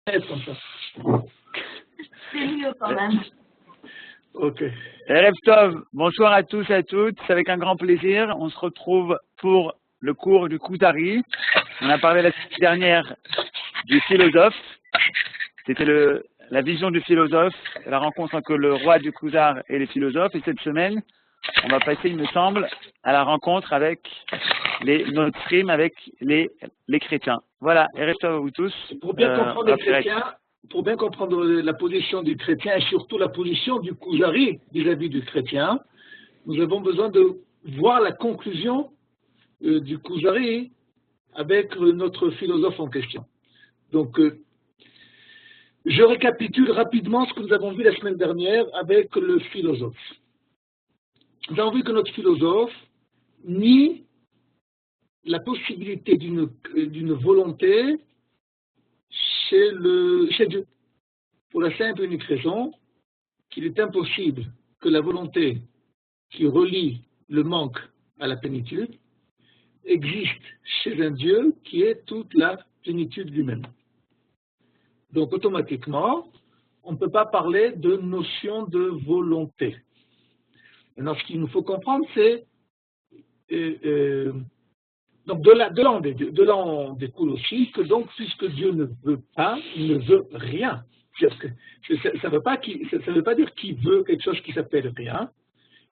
comme ça. C'est mieux quand même. Ok. Erev Tov, bonsoir à tous et à toutes. C'est avec un grand plaisir. On se retrouve pour le cours du Kuzari. On a parlé la semaine dernière du philosophe. C'était la vision du philosophe, la rencontre entre le roi du Kuzar et les philosophes. Et cette semaine, on va passer, il me semble, à la rencontre avec les Notrim, avec les chrétiens. Voilà, Erev Tov à vous tous. Pour bien comprendre les chrétiens, pour bien comprendre la position du chrétien et surtout la position du Kuzari vis-à-vis du chrétien, nous avons besoin de voir la conclusion du Kuzari avec notre philosophe en question. Donc, je récapitule rapidement ce que nous avons vu la semaine dernière avec le philosophe. Nous avons vu que notre philosophe nie la possibilité d'une volonté chez Dieu, pour la simple et unique raison qu'il est impossible que la volonté qui relie le manque à la plénitude existe chez un Dieu qui est toute la plénitude lui-même. Donc automatiquement, on ne peut pas parler de notion de volonté. Maintenant, ce qu'il nous faut comprendre, c'est donc de là on découle aussi que donc puisque Dieu ne veut pas, il ne veut rien. Ça ne veut pas dire qu'il veut quelque chose qui s'appelle rien,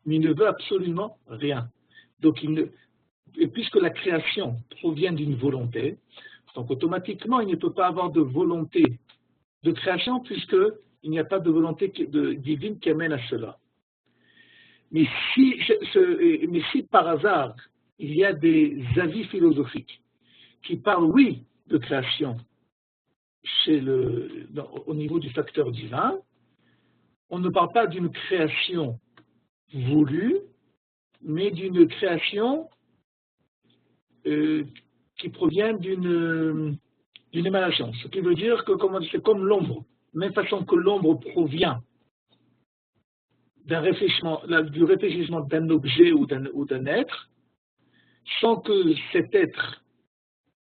mais il ne veut absolument rien. Donc et puisque la création provient d'une volonté, donc automatiquement il ne peut pas avoir de volonté de création puisqu'il n'y a pas de volonté divine qui amène à cela. Mais si par hasard il y a des avis philosophiques qui parlent, oui, de création au niveau du facteur divin, on ne parle pas d'une création voulue, mais d'une création qui provient d'une émanation. Ce qui veut dire que c'est comme l'ombre. Même façon que l'ombre provient du réfléchissement d'un objet ou d'un être, sans que cet être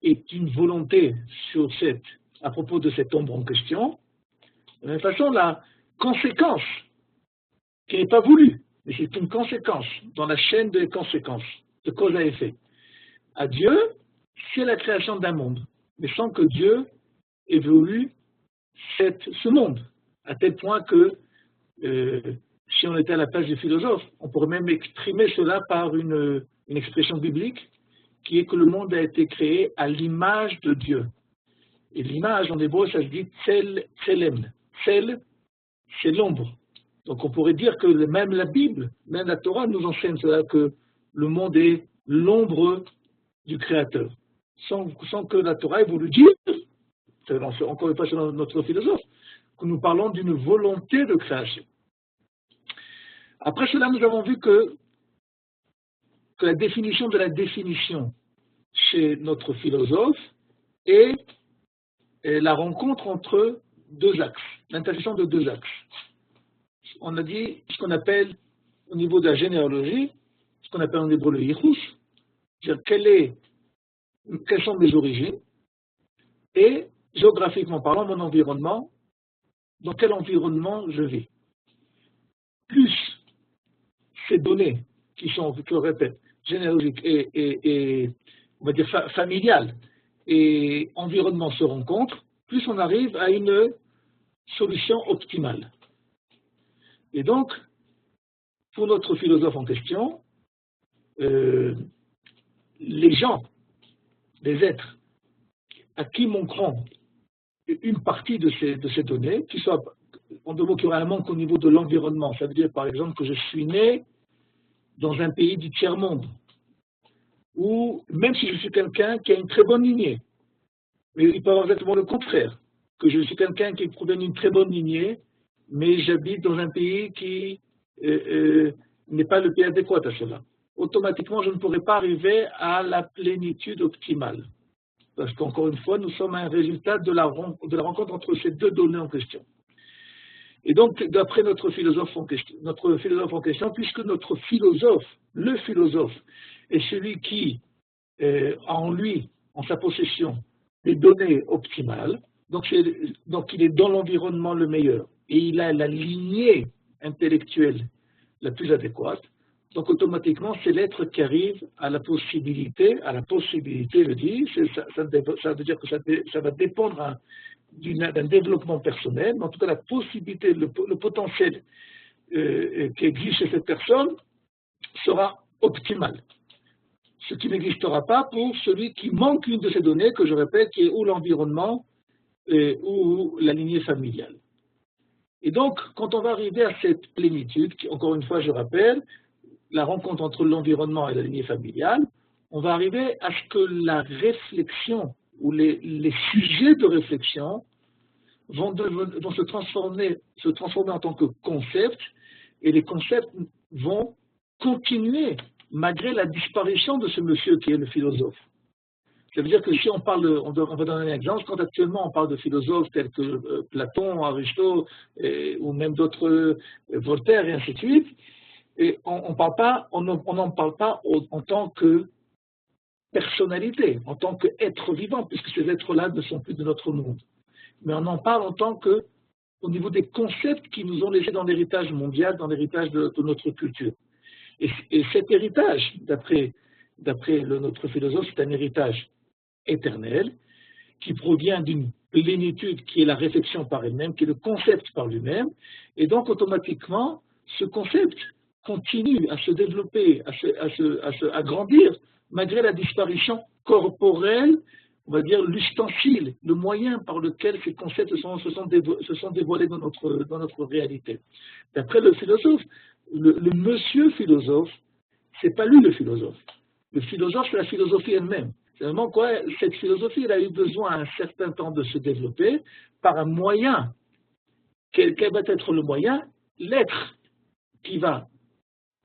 ait une volonté à propos de cette ombre en question. De la même façon, la conséquence, qui n'est pas voulue, mais c'est une conséquence dans la chaîne des conséquences, de cause à effet. À Dieu, c'est la création d'un monde, mais sans que Dieu ait voulu ce monde, à tel point que si on était à la place du philosophe, on pourrait même exprimer cela par une expression biblique qui est que le monde a été créé à l'image de Dieu. Et l'image, en hébreu, ça se dit tselem. Tsel, c'est l'ombre. Donc on pourrait dire que même la Bible, même la Torah nous enseigne cela, que le monde est l'ombre du Créateur. Sans que la Torah ait voulu dire, encore une fois c'est notre philosophe, que nous parlons d'une volonté de création. Après cela, nous avons vu que la définition de la définition chez notre philosophe est la rencontre entre deux axes, l'intersection de deux axes. On a dit ce qu'on appelle au niveau de la généalogie, ce qu'on appelle en hébreu le yichus, c'est-à-dire quelles sont mes origines, et géographiquement parlant, mon environnement, dans quel environnement je vis. Plus ces données qui sont, je le répète, généalogiques et on va dire familiales et environnement se rencontrent, plus on arrive à une solution optimale. Et donc, pour notre philosophe en question, les gens, les êtres, à qui manqueront une partie de ces données, qui soit, en deux mots, qu'il y aura un manque au niveau de l'environnement. Ça veut dire, par exemple, que je suis né dans un pays du tiers-monde, ou même si je suis quelqu'un qui a une très bonne lignée, mais il peut y avoir exactement le contraire, que je suis quelqu'un qui provient d'une très bonne lignée, mais j'habite dans un pays qui n'est pas le pays adéquat à cela. Automatiquement, je ne pourrai pas arriver à la plénitude optimale. Parce qu'encore une fois, nous sommes un résultat de la rencontre entre ces deux données en question. Et donc, d'après notre philosophe en question, puisque notre philosophe, le philosophe, est celui qui a en lui, en sa possession, des données optimales, Donc il est dans l'environnement le meilleur. Et il a la lignée intellectuelle la plus adéquate. Donc automatiquement, c'est l'être qui arrive à la possibilité, je dis, ça veut dire que ça va dépendre d'un développement personnel, mais en tout cas la possibilité, le potentiel qui existe chez cette personne sera optimal. Ce qui n'existera pas pour celui qui manque une de ces données, que je répète, qui est ou l'environnement ou la lignée familiale. Et donc, quand on va arriver à cette plénitude, qui, encore une fois, je rappelle, la rencontre entre l'environnement et la lignée familiale, on va arriver à ce que la réflexion ou les sujets de réflexion vont se transformer en tant que concepts, et les concepts vont continuer malgré la disparition de ce monsieur qui est le philosophe. Ça veut dire que si on parle, on va donner un exemple, quand actuellement on parle de philosophes tels que Platon, Aristote, ou même d'autres, Voltaire et ainsi de suite, et on n'en parle pas en tant que personnalité, en tant qu'être vivant, puisque ces êtres-là ne sont plus de notre monde. Mais on en parle en tant que, au niveau des concepts qui nous ont laissés dans l'héritage mondial, dans l'héritage de notre culture. Et cet héritage, d'après notre philosophe, c'est un héritage éternel qui provient d'une plénitude qui est la réflexion par elle-même, qui est le concept par lui-même. Et donc, automatiquement, ce concept continue à se développer, à grandir, malgré la disparition corporelle, on va dire l'ustensile, le moyen par lequel ces concepts se sont dévoilés dans notre réalité. D'après le philosophe, le monsieur philosophe, c'est pas lui le philosophe. Le philosophe, c'est la philosophie elle-même. C'est vraiment quoi, cette philosophie, elle a eu besoin à un certain temps de se développer par un moyen. Quel va être le moyen? L'être qui va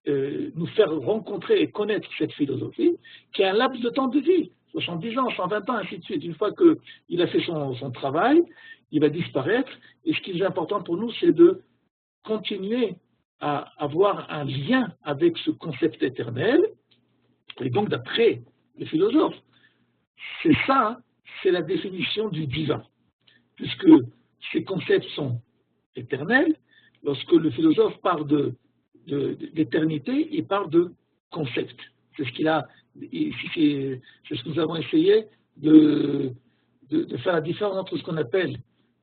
nous faire rencontrer et connaître cette philosophie, qui a un laps de temps de vie, 70 ans, 120 ans, ainsi de suite. Une fois qu'il a fait son travail, il va disparaître. Et ce qui est important pour nous, c'est de continuer à avoir un lien avec ce concept éternel. Et donc, d'après les philosophes, c'est ça, c'est la définition du divin. Puisque ces concepts sont éternels, lorsque le philosophe parle d'éternité, il parle de concept. C'est ce que nous avons essayé de faire la différence entre ce qu'on appelle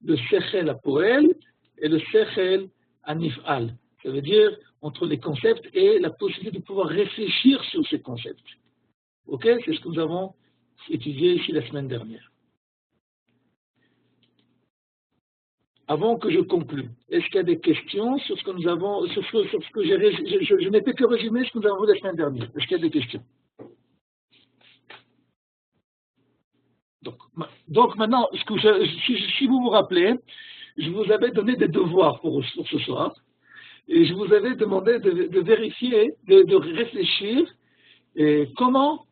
le sechel apoel et le sechel anifal. Ça veut dire entre les concepts et la possibilité de pouvoir réfléchir sur ces concepts. Ok? C'est ce que nous avons étudié ici la semaine dernière. Avant que je conclue, est-ce qu'il y a des questions sur ce que nous avons, sur ce que je n'ai fait que résumer ce que nous avons vu la semaine dernière. Est-ce qu'il y a des questions? Donc maintenant, si vous vous rappelez, je vous avais donné des devoirs pour ce soir, et je vous avais demandé de vérifier, de réfléchir comment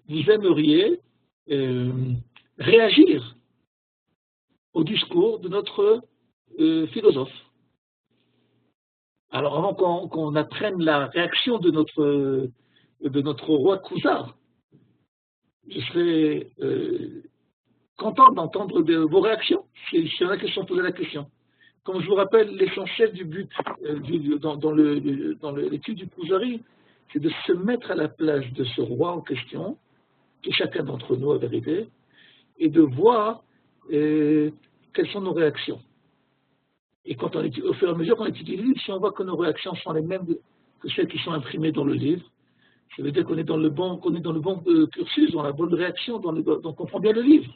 vous aimeriez réagir au discours de notre philosophe. Alors avant qu'on apprenne la réaction de notre roi Khuzar, je serais content d'entendre vos réactions, s'il y en a qui se sont posé la question. Comme je vous rappelle, l'essentiel du but dans l'étude du Kuzari, c'est de se mettre à la place de ce roi en question, qui est chacun d'entre nous à vérité, et de voir quelles sont nos réactions. Et quand au fur et à mesure qu'on étudie le livre, si on voit que nos réactions sont les mêmes que celles qui sont imprimées dans le livre, ça veut dire qu'on est dans le bon cursus, dans la bonne réaction, on comprend bien le livre.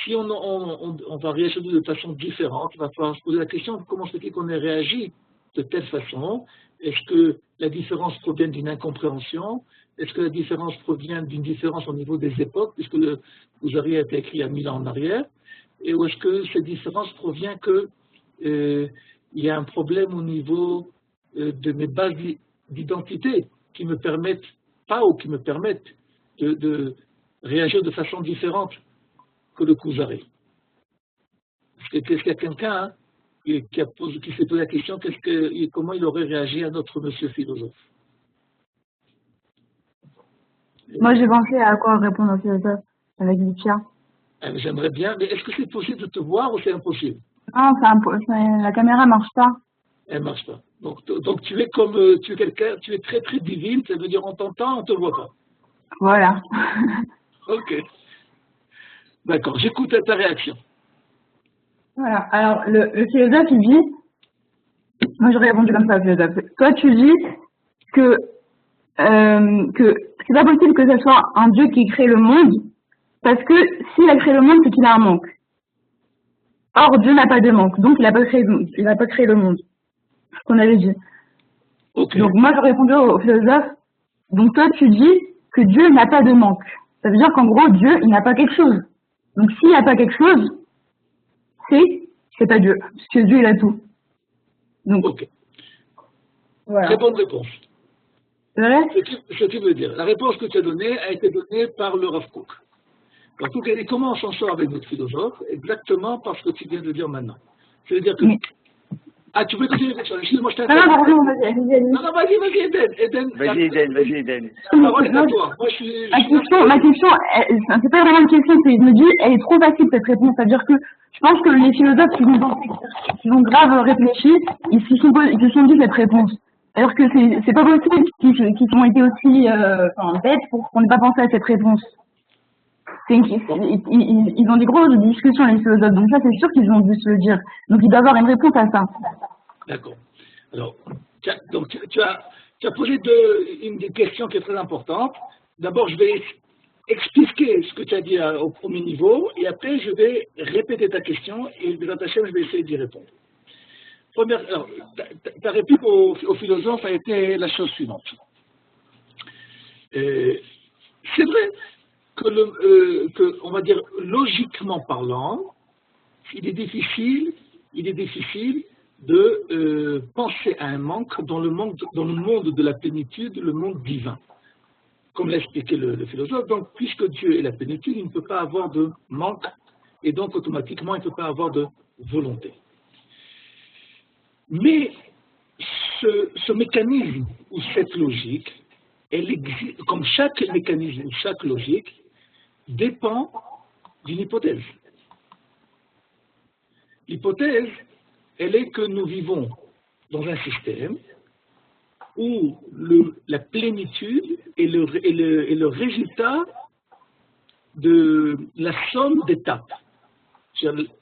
Si on va réagir de façon différente, il va falloir se poser la question comment se fait-il qu'on ait réagi de telle façon? Est-ce que la différence provient d'une incompréhension? Est-ce que la différence provient d'une différence au niveau des époques, puisque le Kuzari a été écrit il y a 1000 ans en arrière? Et ou est-ce que cette différence provient il y a un problème au niveau de mes bases d'identité qui me permettent de réagir de façon différente que le Kuzari? Est-ce qu'il y a quelqu'un qui s'est posé la question comment il aurait réagi à notre monsieur philosophe? Moi, j'ai pensé à quoi répondre au philosophe avec Lucia. J'aimerais bien, mais est-ce que c'est possible de te voir ou c'est impossible? Non, la caméra marche pas. Elle ne marche pas. Donc tu es comme, tu es quelqu'un, tu es très très divine, ça veut dire on t'entend, on ne te voit pas. Voilà. Ok. D'accord, j'écoute ta réaction. Voilà. Alors, le philosophe, il dit, moi j'aurais répondu comme ça au philosophe. Toi, tu dis que c'est pas possible que ce soit un Dieu qui crée le monde, parce que s'il a créé le monde, c'est qu'il a un manque. Or, Dieu n'a pas de manque, donc il n'a pas créé le monde. Ce qu'on avait dit. Okay. Donc moi, j'aurais répondu au philosophe. Donc toi, tu dis que Dieu n'a pas de manque. Ça veut dire qu'en gros, Dieu, il n'a pas quelque chose. Donc s'il n'a pas quelque chose, c'est pas Dieu, parce que Dieu, il a tout. Donc, ok. Voilà. Très bonne réponse. Ouais. Ce qui veut dire, la réponse que tu as donnée a été donnée par le Rav Kook. Donc, comment on s'en sort avec notre philosophe? Exactement parce que tu viens de dire maintenant. C'est-à-dire que... Mais... Ah, tu peux continuer avec ça. Excuse-moi, je t'interromps. Non, vas-y, vas-y, Eden. Vas-y, Eden. La parole est à toi. Moi, ma question, c'est pas vraiment une question, je me dis, elle est trop facile cette réponse. C'est-à-dire que je pense que les philosophes qui ont grave réfléchi, ils se sont dit cette réponse. Alors que c'est pas possible qu'ils ont été aussi bêtes pour qu'on n'ait pas pensé à cette réponse. Ils ont des grosses discussions, les philosophes, donc ça c'est sûr qu'ils ont dû se le dire. Donc il doit y avoir une réponse à ça. D'accord. Alors, tu as posé une des questions qui est très importante. D'abord, je vais expliquer ce que tu as dit au premier niveau, et après je vais répéter ta question, et de ta chaîne, je vais essayer d'y répondre. Alors, ta réplique au philosophe a été la chose suivante. C'est vrai que, on va dire, logiquement parlant, il est difficile de penser à un manque dans le monde de la plénitude, le monde divin. Comme l'a expliqué le philosophe, donc puisque Dieu est la plénitude, il ne peut pas avoir de manque, et donc automatiquement il ne peut pas avoir de volonté. Mais ce mécanisme ou cette logique, elle existe, comme chaque mécanisme ou chaque logique, dépend d'une hypothèse. L'hypothèse, elle est que nous vivons dans un système où la plénitude est le résultat de la somme d'étapes.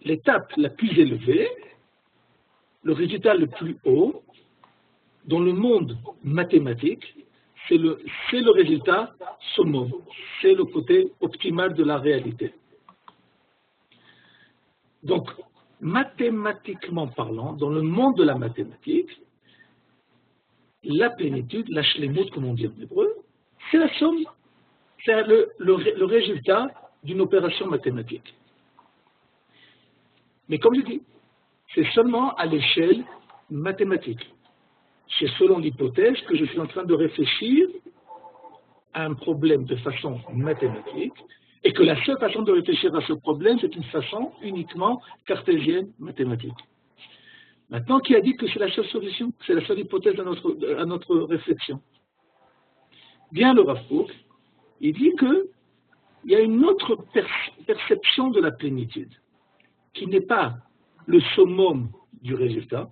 L'étape la plus élevée, le résultat le plus haut, dans le monde mathématique, c'est le résultat summum, c'est le côté optimal de la réalité. Donc, mathématiquement parlant, dans le monde de la mathématique, la plénitude, la shlemut, comme on dit en hébreu, c'est la somme, c'est le résultat d'une opération mathématique. Mais comme je dis, c'est seulement à l'échelle mathématique. C'est selon l'hypothèse que je suis en train de réfléchir à un problème de façon mathématique, et que la seule façon de réfléchir à ce problème, c'est une façon uniquement cartésienne mathématique. Maintenant, qui a dit que c'est la seule solution, c'est la seule hypothèse à notre réflexion? Bien le Rav Kook, il dit qu'il y a une autre perception de la plénitude, qui n'est pas le summum du résultat,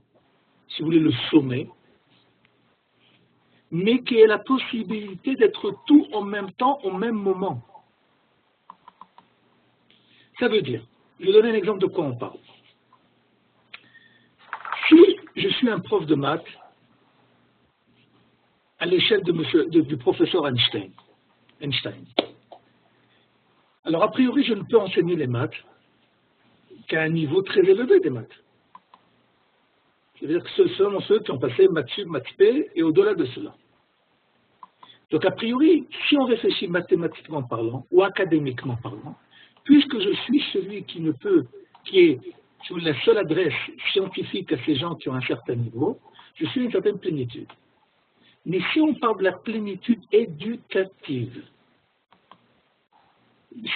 si vous voulez le sommet, mais qui est la possibilité d'être tout en même temps, au même moment. Ça veut dire, je vais donner un exemple de quoi on parle. Si je suis un prof de maths à l'échelle du professeur Einstein, alors a priori je ne peux enseigner les maths qu'à un niveau très élevé des maths. C'est-à-dire que ce sont ceux qui ont passé maths sub, maths p et au-delà de cela. Donc a priori, si on réfléchit mathématiquement parlant ou académiquement parlant, puisque je suis celui qui est sur la seule adresse scientifique à ces gens qui ont un certain niveau, je suis une certaine plénitude. Mais si on parle de la plénitude éducative,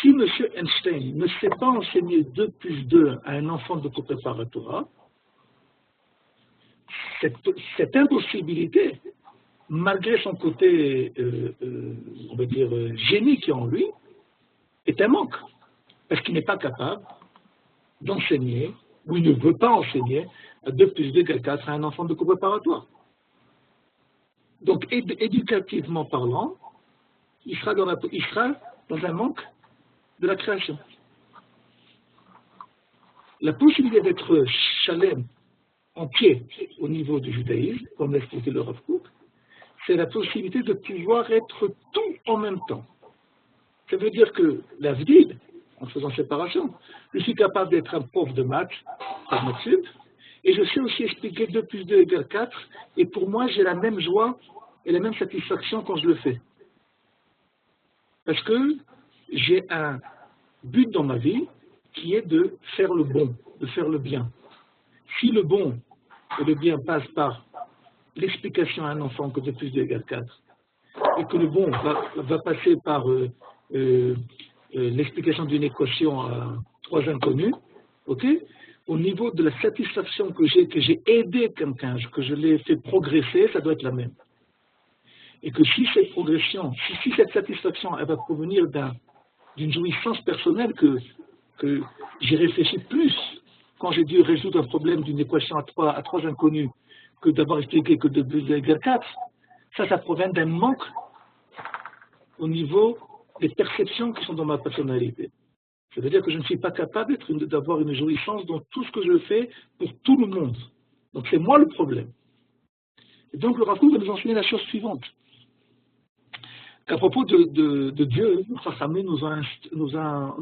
si M. Einstein ne sait pas enseigner 2 plus 2 à un enfant de cours préparatoire, cette impossibilité, malgré son côté, on va dire, génie qui est en lui, est un manque. parce qu'il n'est pas capable d'enseigner, ou il ne veut pas enseigner, 2 plus 2 égale 4 à un enfant de cours préparatoire. Donc, éducativement parlant, il sera dans un manque de la création. La possibilité d'être chalem, entier, au niveau du judaïsme, comme l'a expliqué le Rav Kook, c'est la possibilité de pouvoir être tout en même temps. Ça veut dire que l'avdil, en faisant séparation, je suis capable d'être un prof de maths, par Matsup, et je sais aussi expliquer 2 plus 2 égale 4, et pour moi, j'ai la même joie et la même satisfaction quand je le fais. Parce que j'ai un but dans ma vie qui est de faire le bon, de faire le bien. Si le bon et le bien passent par l'explication à un enfant que 2 plus 2 égale 4, et que le bon va passer par l'explication d'une équation à 3 inconnus, ok, au niveau de la satisfaction que j'ai aidé quelqu'un, que je l'ai fait progresser, ça doit être la même. Et que si cette progression, si cette satisfaction, elle va provenir d'une jouissance personnelle que j'ai réfléchi plus quand j'ai dû résoudre un problème d'une équation à trois inconnus que d'avoir expliqué que 2 plus 2 égale 4, ça provient d'un manque au niveau des perceptions qui sont dans ma personnalité. Ça veut dire que je ne suis pas capable d'avoir une jouissance dans tout ce que je fais pour tout le monde. Donc c'est moi le problème. Et donc le Rav Kook va nous enseigner la chose suivante. Qu'à propos de Dieu, notre Chachamim nous a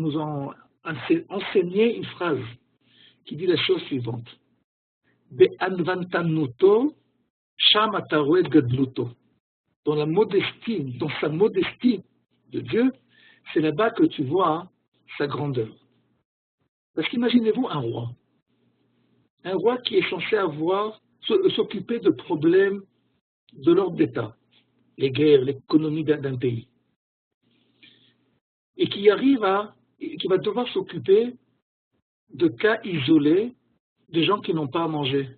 enseigné une phrase qui dit la chose suivante. Be'anvantanuto sham ata roe gadluto. Dans sa modestie de Dieu, c'est là-bas que tu vois sa grandeur. Parce qu'imaginez-vous un roi qui est censé s'occuper de problèmes de l'ordre d'État, les guerres, l'économie d'un pays, et qui va devoir s'occuper de cas isolés de gens qui n'ont pas à manger.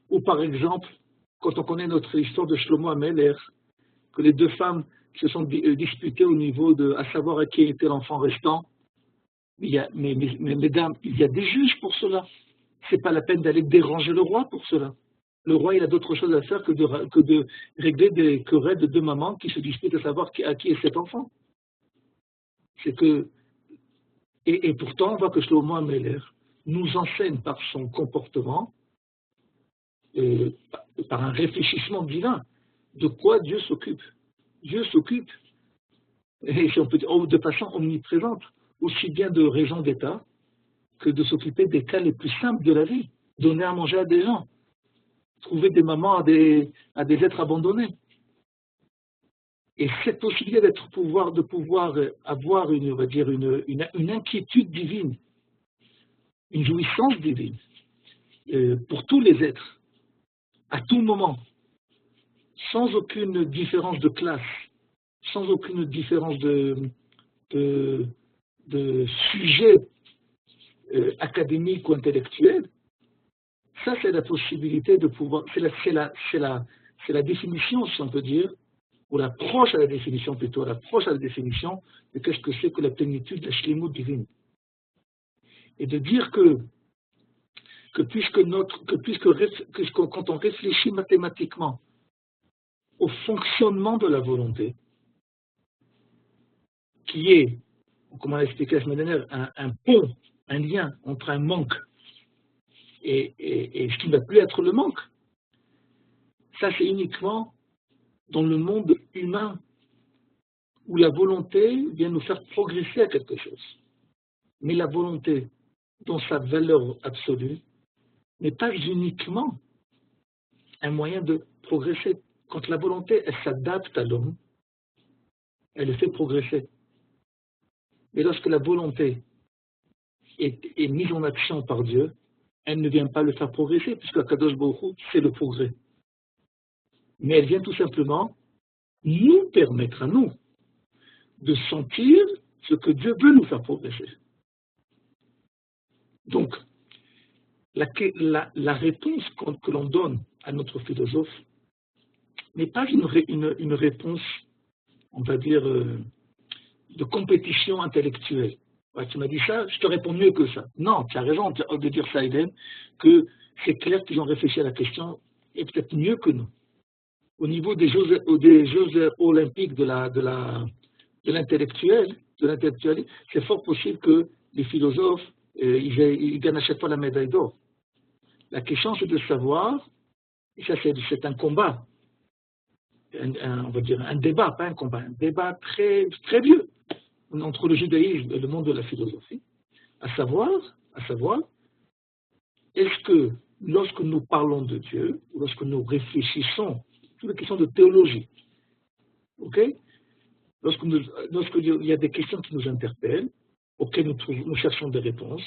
Ou par exemple, quand on connaît notre histoire de Shlomo Ameler, que les 2 femmes se sont disputées au niveau à savoir à qui était l'enfant restant, mais mesdames, il y a des juges pour cela. C'est pas la peine d'aller déranger le roi pour cela. Le roi, il a d'autres choses à faire que de régler des querelles de 2 mamans qui se disputent à savoir à qui est cet enfant. C'est que, et pourtant, on voit que Shlomo Ameler nous enseigne par son comportement, par un réfléchissement divin, de quoi Dieu s'occupe. Dieu s'occupe, et si on peut dire, de façon omniprésente, aussi bien de raisons d'État que de s'occuper des cas les plus simples de la vie, donner à manger à des gens, trouver des mamans à des êtres abandonnés. Et cette possibilité de pouvoir avoir on va dire une inquiétude divine, une jouissance divine, pour tous les êtres, à tout moment, sans aucune différence de classe, sans aucune différence de sujet académique ou intellectuel, ça c'est la possibilité de pouvoir, c'est la définition, si on peut dire, ou l'approche à la définition plutôt, l'approche à la définition de qu'est-ce que c'est que la plénitude de la shlémut divine. Et de dire que quand on réfléchit mathématiquement au fonctionnement de la volonté, qui est, comme on l'a expliqué la semaine dernière, un pont, un lien entre un manque et ce qui ne va plus être le manque, ça c'est uniquement dans le monde humain où la volonté vient nous faire progresser à quelque chose. Mais la volonté, dans sa valeur absolue, n'est pas uniquement un moyen de progresser. Quand la volonté, elle s'adapte à l'homme, elle le fait progresser. Mais lorsque la volonté est mise en action par Dieu, elle ne vient pas le faire progresser, puisque Kadosh Baruch Hu, c'est le progrès. Mais elle vient tout simplement nous permettre à nous de sentir ce que Dieu veut nous faire progresser. Donc, la réponse que l'on donne à notre philosophe n'est pas une réponse, on va dire, de compétition intellectuelle. Ouais, tu m'as dit ça, je te réponds mieux que ça. Non, tu as raison de dire ça, Eden, que c'est clair qu'ils ont réfléchi à la question, et peut-être mieux que nous. Au niveau des Jeux olympiques de l'intellectuel, c'est fort possible que les philosophes, ils gagnent à chaque fois la médaille d'or. La question, c'est de savoir, et ça c'est un combat, on va dire un débat, pas un combat, un débat très, très vieux entre le judaïsme et le monde de la philosophie, à savoir, est-ce que lorsque nous parlons de Dieu, lorsque nous réfléchissons, toutes les questions de théologie, ok? Lorsque il y a des questions qui nous interpellent, auxquelles nous cherchons des réponses,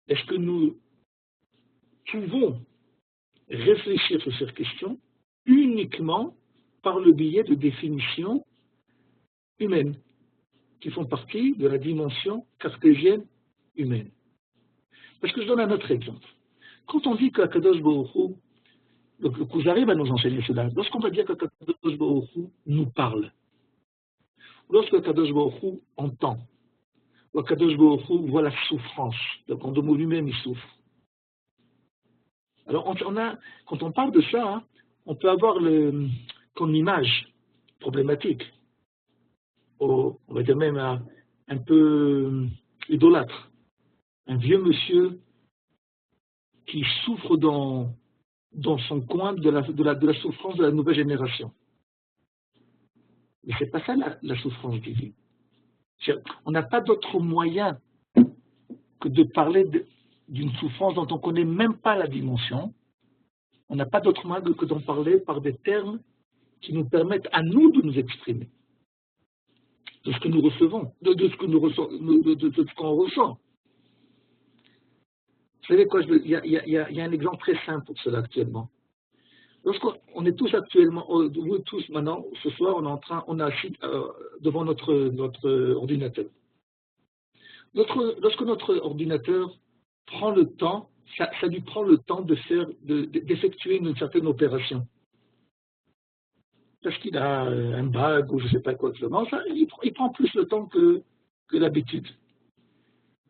est-ce que nous pouvons réfléchir sur ces questions uniquement par le biais de définitions humaines, qui font partie de la dimension cartésienne humaine? Parce que je donne un autre exemple. Quand on dit qu'Akadosh Baruch Hu, le Kuzari va nous enseigner cela, lorsqu'on va dire qu'Akadosh Baruch Hu nous parle, lorsque Akadosh Baruch Hu entend, ou Akadosh Baruch Hu voit la souffrance, donc en deux mots lui-même il souffre. Alors quand on parle de ça, hein, on peut avoir comme image problématique, on va dire même un peu idolâtre, un vieux monsieur qui souffre dans son coin de la souffrance de la nouvelle génération. Mais ce n'est pas ça la souffrance divine. On n'a pas d'autre moyen que de parler d'une souffrance dont on ne connaît même pas la dimension. On n'a pas d'autre moyen que d'en parler par des termes qui nous permettent à nous de nous exprimer de ce que nous recevons, de ce qu'on ressent. Vous savez quoi, il y a un exemple très simple pour cela actuellement. Lorsqu'on est tous actuellement, vous tous maintenant, ce soir, on est assis devant notre ordinateur. Lorsque notre ordinateur prend le temps, ça lui prend le temps d'effectuer une certaine opération. Parce qu'il a un bug ou je ne sais pas quoi exactement, il prend plus le temps que l'habitude.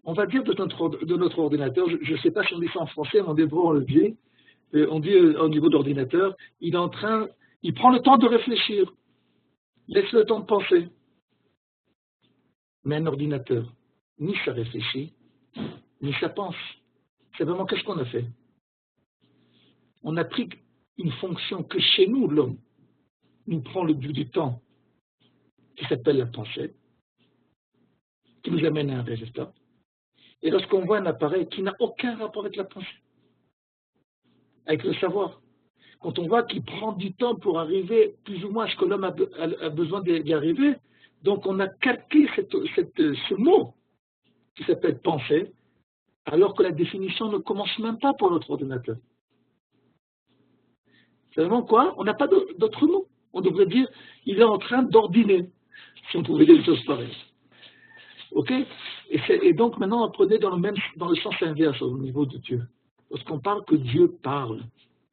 On va dire de notre ordinateur, je ne sais pas si on dit ça en français, mais on débrouille le biais. On dit au niveau d'ordinateur, il prend le temps de réfléchir, laisse le temps de penser. Mais un ordinateur, ni ça réfléchit, ni ça pense. C'est vraiment qu'est-ce qu'on a fait? On a pris une fonction que chez nous, l'homme, nous prend le bout du temps, qui s'appelle la pensée, qui nous amène à un résultat. Et lorsqu'on voit un appareil qui n'a aucun rapport avec la pensée, avec le savoir, quand on voit qu'il prend du temps pour arriver plus ou moins à ce que l'homme a besoin d'y arriver, donc on a calqué ce mot qui s'appelle penser, alors que la définition ne commence même pas pour notre ordinateur. C'est vraiment quoi? On n'a pas d'autre mot. On devrait dire, il est en train d'ordiner, si on pouvait dire des choses pareilles. Ok? Et donc maintenant, apprenez dans le sens inverse au niveau de Dieu. Lorsqu'on parle que Dieu parle,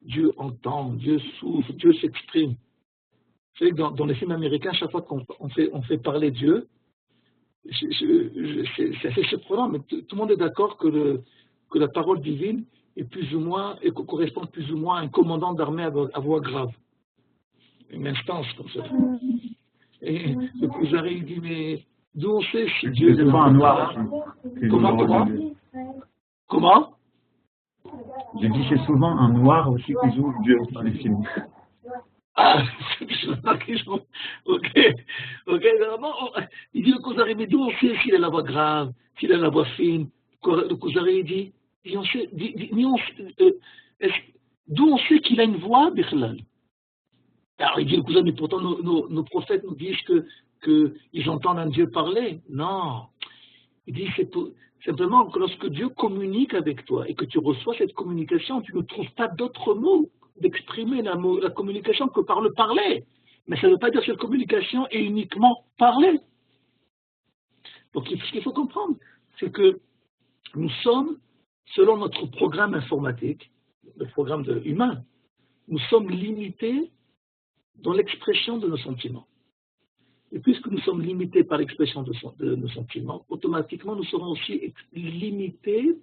Dieu entend, Dieu souffre, Dieu s'exprime. Vous savez que dans les films américains, chaque fois qu'on fait parler Dieu, c'est assez surprenant, mais tout le monde est d'accord que la parole divine est plus ou moins, et correspond plus ou moins à un commandant d'armée à voix grave. Une instance comme ça. Et le Kuzari il dit, mais d'où on sait si Dieu c'est pas un noir. Comment? Je dis c'est souvent un noir aussi qui joue Dieu dans les films. Ah, ok, vraiment, il dit le Kuzari, mais d'où on sait s'il a la voix grave, s'il a la voix fine? Le Kuzari dit, d'où on sait qu'il a une voix, Bichlal? Alors il dit le cousin, mais pourtant nos prophètes nous disent qu'ils entendent un Dieu parler. Non. Il dit simplement que lorsque Dieu communique avec toi et que tu reçois cette communication, tu ne trouves pas d'autre mot d'exprimer la communication que par le parler. Mais ça ne veut pas dire que cette communication est uniquement parler. Donc ce qu'il faut comprendre, c'est que nous sommes, selon notre programme informatique, le programme humain, nous sommes limités dans l'expression de nos sentiments. Et puisque nous sommes limités par l'expression de nos sentiments, automatiquement nous serons aussi limités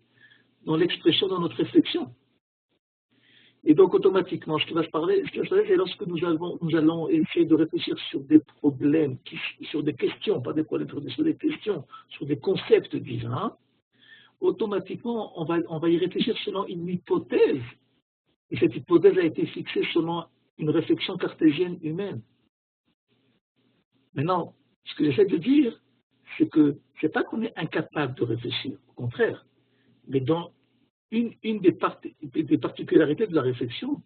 dans l'expression de notre réflexion. Et donc automatiquement, ce qui va se passer, c'est lorsque nous allons essayer de réfléchir sur des problèmes, sur des questions, pas des problèmes, sur des questions, sur des concepts divins, automatiquement on va y réfléchir selon une hypothèse. Et cette hypothèse a été fixée selon une réflexion cartésienne humaine. Maintenant, ce que j'essaie de dire, c'est que c'est pas qu'on est incapable de réfléchir, au contraire, mais dans une des particularités de la réflexion,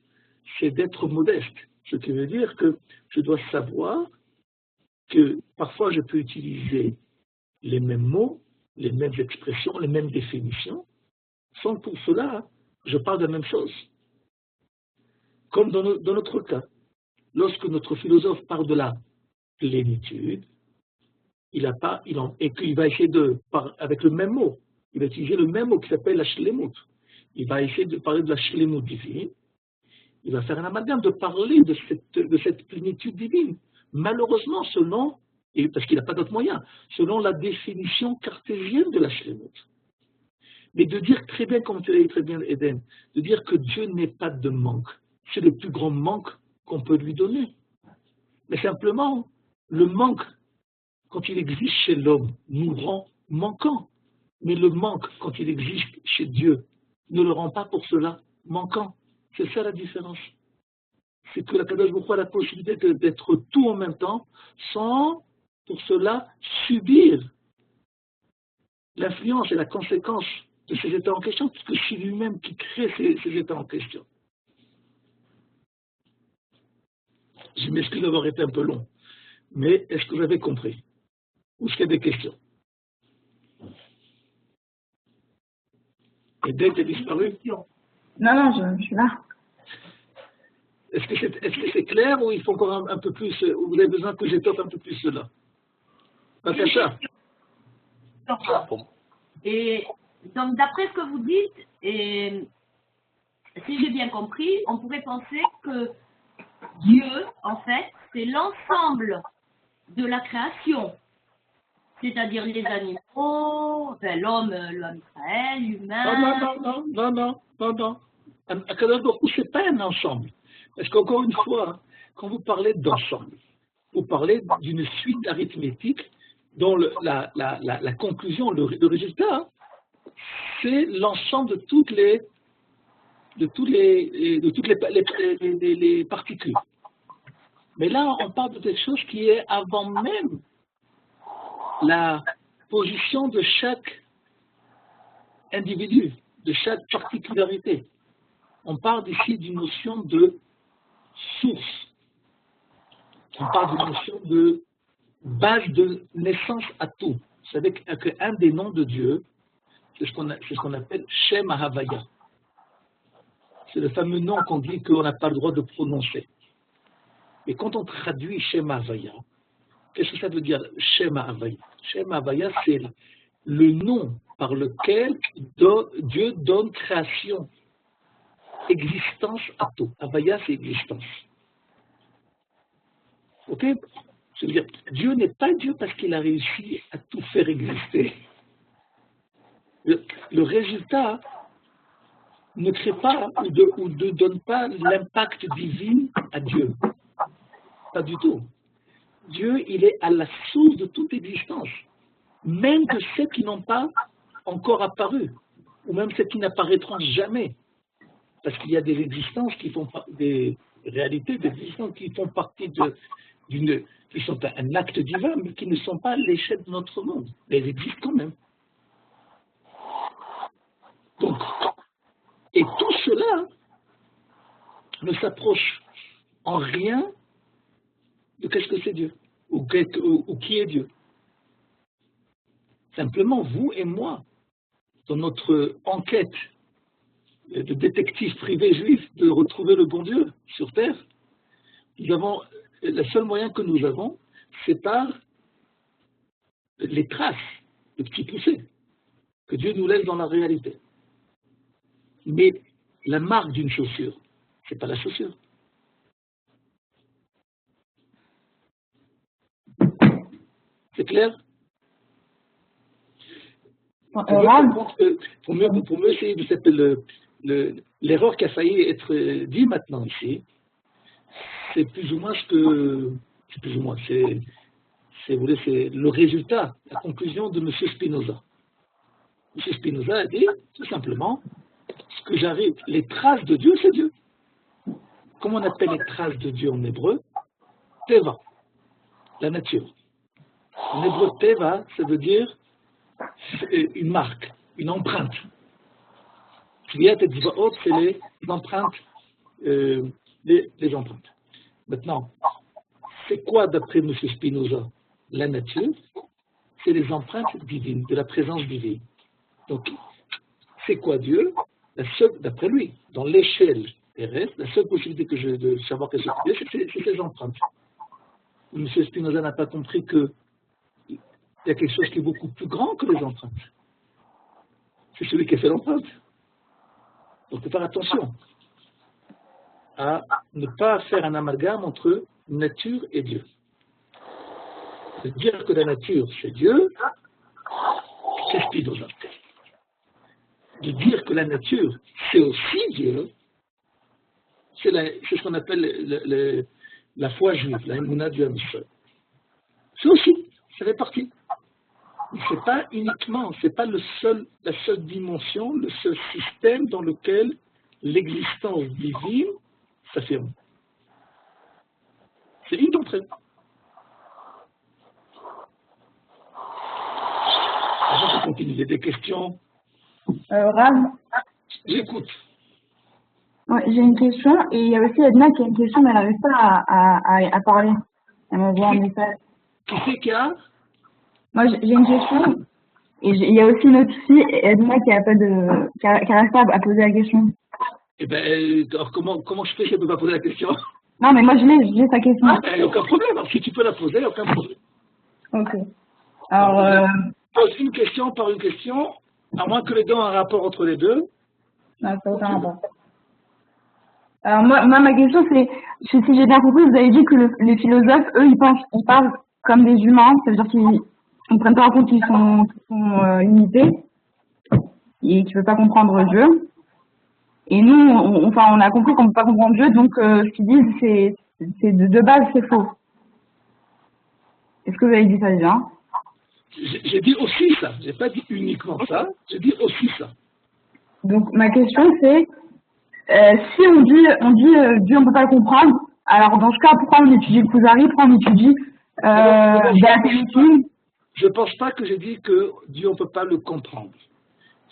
c'est d'être modeste. Ce qui veut dire que je dois savoir que parfois je peux utiliser les mêmes mots, les mêmes expressions, les mêmes définitions, sans que pour cela je parle de la même chose. Comme dans notre cas, lorsque notre philosophe parle de la plénitude, et qu'il va essayer avec le même mot, il va utiliser le même mot qui s'appelle la shlemut. Il va essayer de parler de la shlemut divine. Il va faire un amalgame de parler de cette plénitude divine. Malheureusement, parce qu'il n'a pas d'autre moyen, selon la définition cartésienne de la shlemut. Mais de dire très bien, comme tu l'as dit très bien, Eden, de dire que Dieu n'est pas de manque, c'est le plus grand manque qu'on peut lui donner. Mais simplement, le manque, quand il existe chez l'homme, nous rend manquants. Mais le manque, quand il existe chez Dieu, ne le rend pas pour cela manquant. C'est ça la différence. C'est que la Kadosh Baruch Hu a la possibilité d'être tout en même temps, sans pour cela subir l'influence et la conséquence de ces états en question, puisque c'est lui-même qui crée ces états en question. Je m'excuse d'avoir été un peu long, mais est-ce que vous avez compris? Ou est-ce qu'il y a des questions? Et dès qu'elle est disparue? Non, je suis là. Est-ce que c'est clair ou il faut encore un peu plus, ou vous avez besoin que j'étoffe un peu plus cela? Natacha. Et donc, d'après ce que vous dites, et si j'ai bien compris, on pourrait penser que Dieu, en fait, c'est l'ensemble de la création, c'est-à-dire les animaux, l'homme Israël, l'humain. Non. Akadosh Baruch Hu, ce n'est pas un ensemble. Parce qu'encore une fois, quand vous parlez d'ensemble, vous parlez d'une suite arithmétique dont la conclusion, le résultat, c'est l'ensemble de toutes les particules. Mais là, on parle de quelque chose qui est avant même la position de chaque individu, de chaque particularité. On parle ici d'une notion de source. On parle d'une notion de base de naissance à tout. Vous savez qu'un des noms de Dieu, c'est ce qu'on appelle Shem Havaya. C'est le fameux nom qu'on dit qu'on n'a pas le droit de prononcer. Et quand on traduit Shem Havaya, qu'est-ce que ça veut dire Shem Havaya? Shem Havaya, c'est le nom par lequel Dieu donne création, existence à tout. Havaya, c'est existence. Ok? Ça veut dire, Dieu n'est pas Dieu parce qu'il a réussi à tout faire exister. Le résultat ne crée pas ou ne donne pas l'impact divin à Dieu. Pas du tout. Dieu, il est à la source de toute existence, même de celles qui n'ont pas encore apparu, ou même celles qui n'apparaîtront jamais. Parce qu'il y a des existences qui font des réalités, des existences qui font partie qui sont un acte divin, mais qui ne sont pas l'échelle de notre monde. Mais elles existent quand même. Donc, et tout cela ne s'approche en rien de qu'est-ce que c'est Dieu, ou qui est Dieu. Simplement, vous et moi, dans notre enquête de détective privé juif de retrouver le bon Dieu sur Terre, le seul moyen que nous avons, c'est par les traces, le petit poussé, que Dieu nous laisse dans la réalité. Mais la marque d'une chaussure, ce n'est pas la chaussure. C'est clair? Pour mieux essayer de s'appeler l'erreur qui a failli être dit maintenant ici, c'est plus ou moins c'est le résultat, la conclusion de M. Spinoza. M. Spinoza a dit, tout simplement, ce que j'arrive, les traces de Dieu, c'est Dieu. Comment on appelle les traces de Dieu en hébreu? Teva, la nature. En hébreu, Teva, ça veut dire une marque, une empreinte. C'est les empreintes, les empreintes. Maintenant, c'est quoi d'après M. Spinoza? La nature, c'est les empreintes divines, de la présence divine. Donc, c'est quoi Dieu? D'après lui, dans l'échelle terrestre, la seule possibilité que j'ai de savoir qu'est-ce que Dieu, c'est ces empreintes. M. Spinoza n'a pas compris qu'il y a quelque chose qui est beaucoup plus grand que les empreintes. C'est celui qui a fait l'empreinte. Donc, il faut faire attention à ne pas faire un amalgame entre nature et Dieu. De dire que la nature, c'est Dieu, c'est Spinoza. De dire que la nature, c'est aussi Dieu, c'est ce qu'on appelle la foi juive, la émouna du Hamishol. C'est aussi, ça fait partie. Mais ce n'est pas uniquement, ce n'est pas la seule dimension, le seul système dans lequel l'existence divine s'affirme. C'est une d'entre elles. Avant de continuer, des questions? Rav, J'écoute. ouais, j'ai une question et il y a aussi Edna qui a une question mais elle n'arrive pas à parler. Elle m'envoie un message. Qui c'est qui a? Moi j'ai une question et il y a aussi une autre fille, Edna, qui n'arrive pas à poser la question. Eh bien, alors comment je fais si elle ne peut pas poser la question? Non mais moi je l'ai sa question. Il n'y a aucun problème. Alors, si tu peux la poser, il n'y a aucun problème. Ok. Alors, Pose une question par une question, à moins que les deux aient un rapport entre les deux. non, ça n'a aucun rapport. Alors moi, ma question c'est, si j'ai bien compris, vous avez dit que les philosophes, eux, ils parlent comme des humains, ça veut dire qu'ils ne prennent pas en compte qu'ils sont limités et qu'ils ne peuvent pas comprendre Dieu. Et nous, on a compris qu'on ne peut pas comprendre Dieu, donc ce qu'ils disent, c'est de base, c'est faux. Est-ce que vous avez dit ça déjà? J'ai dit aussi ça, je n'ai pas dit uniquement ça, j'ai dit aussi ça. Donc ma question c'est, si on dit Dieu on peut pas le comprendre, alors dans ce cas pourquoi on étudie le Kuzari, pourquoi on étudie je ne pense pas que j'ai dit que Dieu on ne peut pas le comprendre.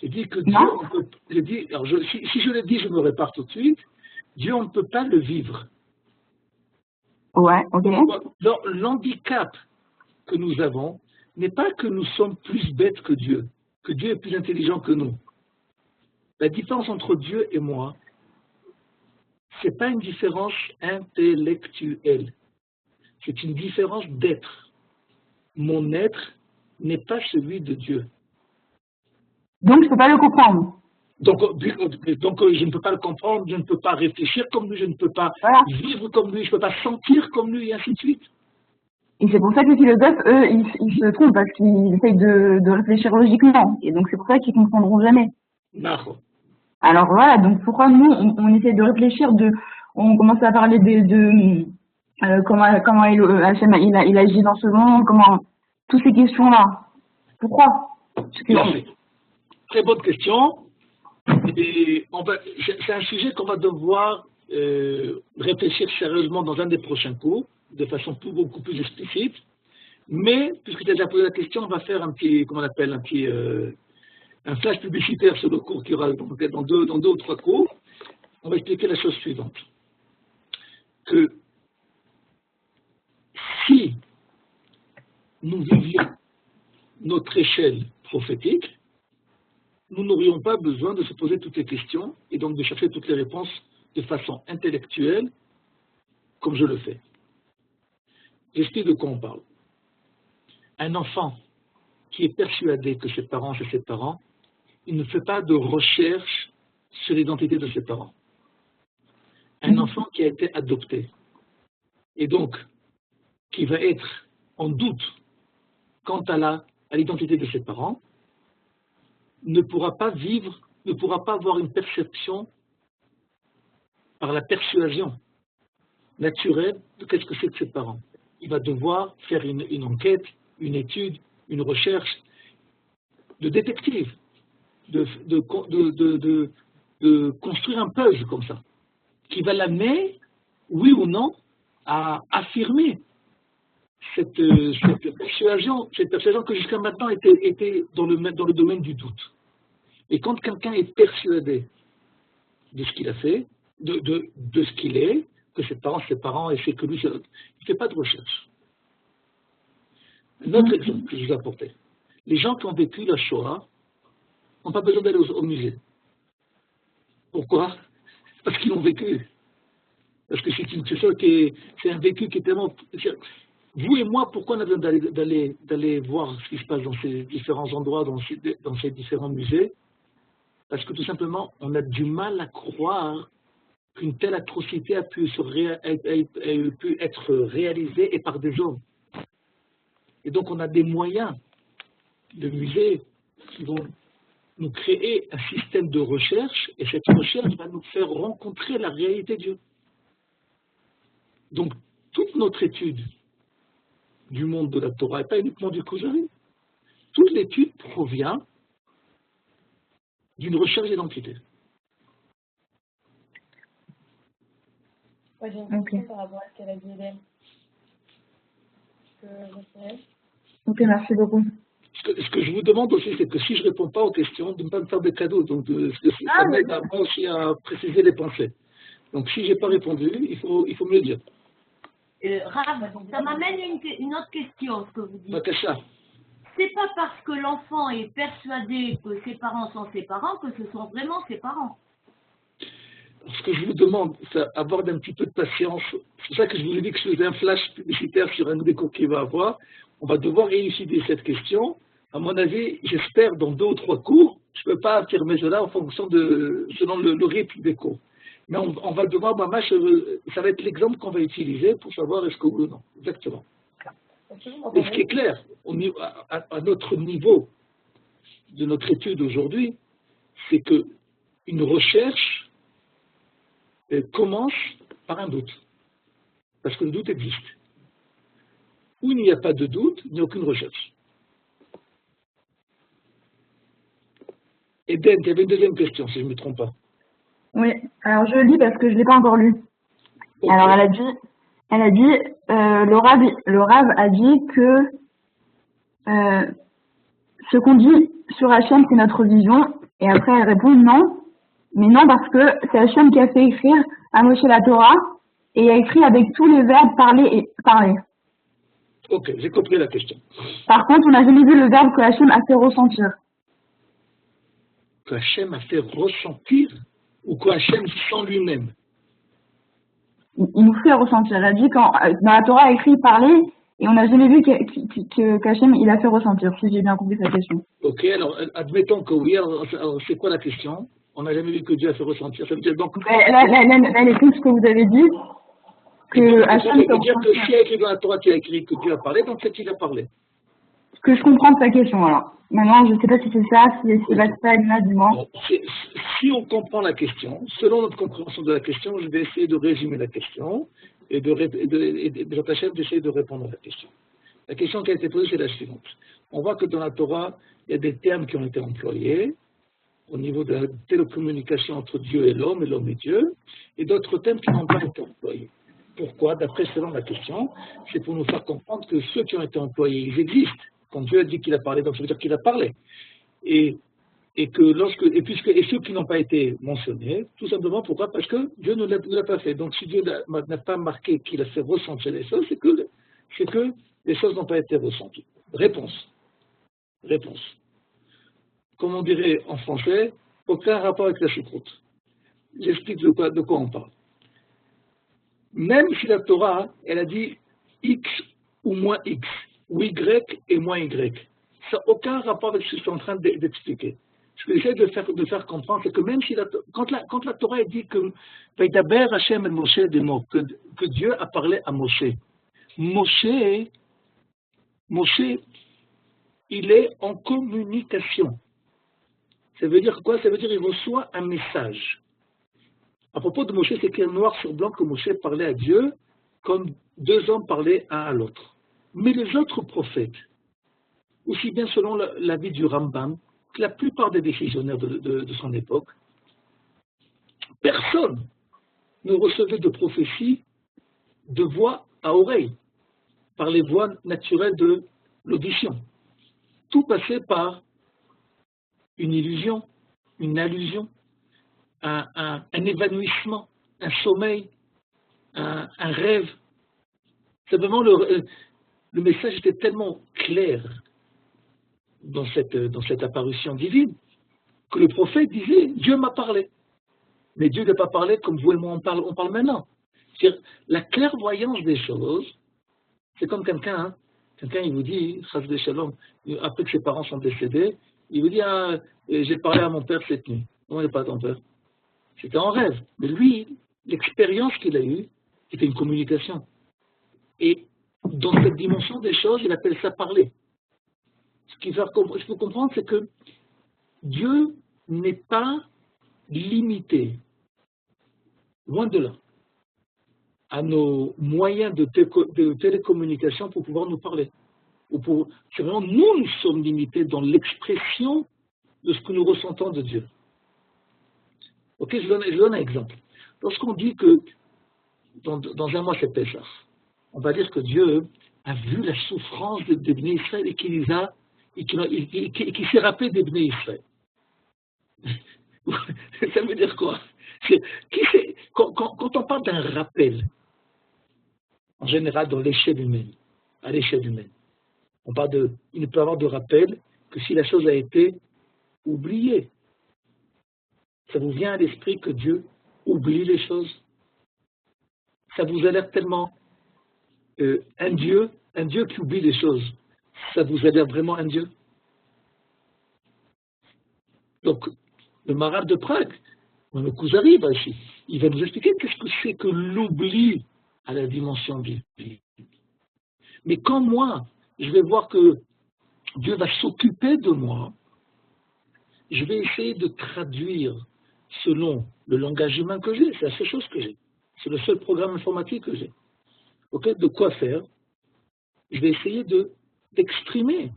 J'ai dit que Dieu on peut, j'ai dit, alors si je l'ai dit, je me répare tout de suite, Dieu on ne peut pas le vivre. Ouais, ok. Donc, l'handicap que nous avons n'est pas que nous sommes plus bêtes que Dieu est plus intelligent que nous. La différence entre Dieu et moi, ce n'est pas une différence intellectuelle, c'est une différence d'être. Mon être n'est pas celui de Dieu. Donc je ne peux pas le comprendre. Donc, je ne peux pas le comprendre, je ne peux pas réfléchir comme lui, je ne peux pas vivre comme lui, je ne peux pas sentir comme lui, et ainsi de suite. Et c'est pour ça que les philosophes, eux, ils se trompent, parce qu'ils essayent de réfléchir logiquement. Et donc c'est pour ça qu'ils ne comprendront jamais. D'accord. Alors voilà, donc pourquoi nous, on essaie de réfléchir, on commence à parler comment Hachem, il agit dans ce monde, toutes ces questions-là. Pourquoi? Très bonne question. Et c'est un sujet qu'on va devoir réfléchir sérieusement dans un des prochains cours, de façon beaucoup plus explicite. Mais, puisque tu as déjà posé la question, on va faire un petit, comment on appelle, un flash publicitaire sur le cours qui aura dans deux ou trois cours. On va expliquer la chose suivante. Que si nous vivions notre échelle prophétique, nous n'aurions pas besoin de se poser toutes les questions et donc de chercher toutes les réponses de façon intellectuelle, comme je le fais. J'explique de quoi on parle. Un enfant qui est persuadé que ses parents, c'est ses parents, il ne fait pas de recherche sur l'identité de ses parents. Un enfant qui a été adopté, et donc qui va être en doute quant à l'identité de ses parents, ne pourra pas avoir une perception par la persuasion naturelle de qu'est-ce que c'est que ses parents. Il va devoir faire une enquête, une étude, une recherche de détective, de construire un puzzle comme ça, qui va l'amener, oui ou non, à affirmer cette persuasion que jusqu'à maintenant était dans le domaine du doute. Et quand quelqu'un est persuadé de ce qu'il a fait, de ce qu'il est, que ses parents, et c'est que lui, il ne fait pas de recherche. Un autre exemple que je vous ai apporté. Les gens qui ont vécu la Shoah n'ont pas besoin d'aller au musée. Pourquoi? Parce qu'ils l'ont vécu. Parce que c'est un vécu qui est tellement... Vous et moi, pourquoi on a besoin d'aller voir ce qui se passe dans ces différents endroits, dans ces différents musées? Parce que tout simplement, on a du mal à croire qu'une telle atrocité a pu être réalisée et par des hommes. Et donc on a des moyens de musées qui vont nous créer un système de recherche, et cette recherche va nous faire rencontrer la réalité de Dieu. Donc toute notre étude du monde de la Torah, et pas uniquement du Kuzari, toute l'étude provient d'une recherche d'identité. Ouais, j'ai une question par rapport à ce qu'elle a dit Hélène. Ok, merci beaucoup. Ce que je vous demande aussi, c'est que si je ne réponds pas aux questions, de ne pas me faire des cadeaux. Donc, ça m'aide à moi aussi à préciser les pensées. Donc, si je n'ai pas répondu, il faut me le dire. Rav, ça m'amène une autre question, ce que vous dites. Bakasha. C'est pas parce que l'enfant est persuadé que ses parents sont ses parents que ce sont vraiment ses parents. Ce que je vous demande, c'est d'avoir un petit peu de patience. C'est pour ça que je vous ai dit que je faisais un flash publicitaire sur un des cours qu'il va avoir. On va devoir élucider cette question. À mon avis, j'espère, dans 2 ou 3 cours. Je ne peux pas affirmer cela selon le rythme des cours. Mais on va devoir, ça va être l'exemple qu'on va utiliser pour savoir est-ce que oui ou non. Exactement. Et ce qui est clair, à notre niveau de notre étude aujourd'hui, c'est qu'une recherche commence par un doute. Parce que le doute existe. Où il n'y a pas de doute, il n'y a aucune recherche. Eden, il y avait une deuxième question, si je ne me trompe pas. Oui, alors je lis parce que je ne l'ai pas encore lu. Okay. Alors elle a dit, le Rav a dit que ce qu'on dit sur Hachem, c'est notre vision, et après elle répond non, mais non parce que c'est Hachem qui a fait écrire à Moshe la Torah, et il a écrit avec tous les verbes parler et parler. Ok, j'ai compris la question. Par contre, on n'a jamais vu le verbe que Hachem a fait ressentir. Que Hachem a fait ressentir ou que Hachem sent lui-même? Il nous fait ressentir. Elle a dit dans la Torah, il a écrit parler et on n'a jamais vu qu'Hachem il a fait ressentir, si j'ai bien compris sa question. Ok, alors admettons que oui. Alors c'est quoi la question? On n'a jamais vu que Dieu a fait ressentir. Ça veut dire donc. Elle écoute ce que vous avez dit. Que Hachem ça veut dire que si il a écrit dans la Torah, tu as écrit que Dieu a parlé, donc c'est qu'il a parlé. Ce que je comprends de sa question, alors. Maintenant, je ne sais pas si c'est ça, si c'est pas là du moins. Si on comprend la question, selon notre compréhension de la question, je vais essayer de résumer la question et d'essayer de répondre à la question. La question qui a été posée, c'est la suivante. On voit que dans la Torah, il y a des termes qui ont été employés au niveau de la télécommunication entre Dieu et l'homme et Dieu, et d'autres termes qui n'ont pas été employés. Pourquoi? D'après selon la question, c'est pour nous faire comprendre que ceux qui ont été employés, ils existent. Quand Dieu a dit qu'il a parlé, donc ça veut dire qu'il a parlé. Et ceux qui n'ont pas été mentionnés, tout simplement pourquoi? Parce que Dieu ne l'a pas fait. Donc si Dieu n'a pas marqué qu'il a fait ressentir les choses, c'est que les choses n'ont pas été ressenties. Réponse. Comme on dirait en français, aucun rapport avec la choucroute. J'explique de quoi on parle. Même si la Torah, elle a dit X ou moins X, ou Y et moins Y, ça n'a aucun rapport avec ce que je suis en train d'expliquer. Ce que j'essaie de faire comprendre, c'est que même si quand la Torah dit que Hashem et Moshe des mots, que Dieu a parlé à Moshe, Moshe il est en communication. Ça veut dire quoi? Ça veut dire qu'il reçoit un message. À propos de Moshe, c'est écrit noir sur blanc que Moshe parlait à Dieu comme deux hommes parlaient un à l'autre. Mais les autres prophètes, aussi bien selon l'avis du Rambam, que la plupart des décisionnaires de son époque, personne ne recevait de prophétie de voix à oreille, par les voies naturelles de l'audition. Tout passait par une illusion, une allusion, un évanouissement, un sommeil, un rêve. Simplement, le message était tellement clair dans cette apparition divine que le prophète disait « Dieu m'a parlé ». Mais Dieu n'a pas parlé comme vous et moi on parle maintenant. C'est-à-dire, la clairvoyance des choses, c'est comme quelqu'un, il vous dit, Chas de Shalom, après que ses parents sont décédés, il vous dit ah, j'ai parlé à mon père cette nuit. Comment n'est pas ton père? C'était en rêve. Mais lui, l'expérience qu'il a eue, c'était une communication. Et dans cette dimension des choses, il appelle ça parler. Ce qu'il faut comprendre, c'est que Dieu n'est pas limité, loin de là, à nos moyens de télécommunication pour pouvoir nous parler. C'est vraiment nous sommes limités dans l'expression de ce que nous ressentons de Dieu. Ok, je donne un exemple. Lorsqu'on dit que dans un mois c'est Pessah, on va dire que Dieu a vu la souffrance des Bnei Israël et qu'il s'est rappelé des Bnei Israël. Ça veut dire quoi? Quand on parle d'un rappel, en général dans l'échelle humaine, à l'échelle humaine, il ne peut y avoir de rappel que si la chose a été oubliée. Ça vous vient à l'esprit que Dieu oublie les choses? Ça vous a l'air tellement un Dieu qui oublie les choses, ça vous a l'air vraiment un Dieu? Donc, le Maharal de Prague, le Kuzari, ici, il va nous expliquer qu'est-ce que c'est que l'oubli à la dimension divine. Mais quand moi, je vais voir que Dieu va s'occuper de moi, je vais essayer de traduire selon le langage humain que j'ai. C'est la seule chose que j'ai. C'est le seul programme informatique que j'ai. Okay, de quoi faire? Je vais essayer d'exprimer.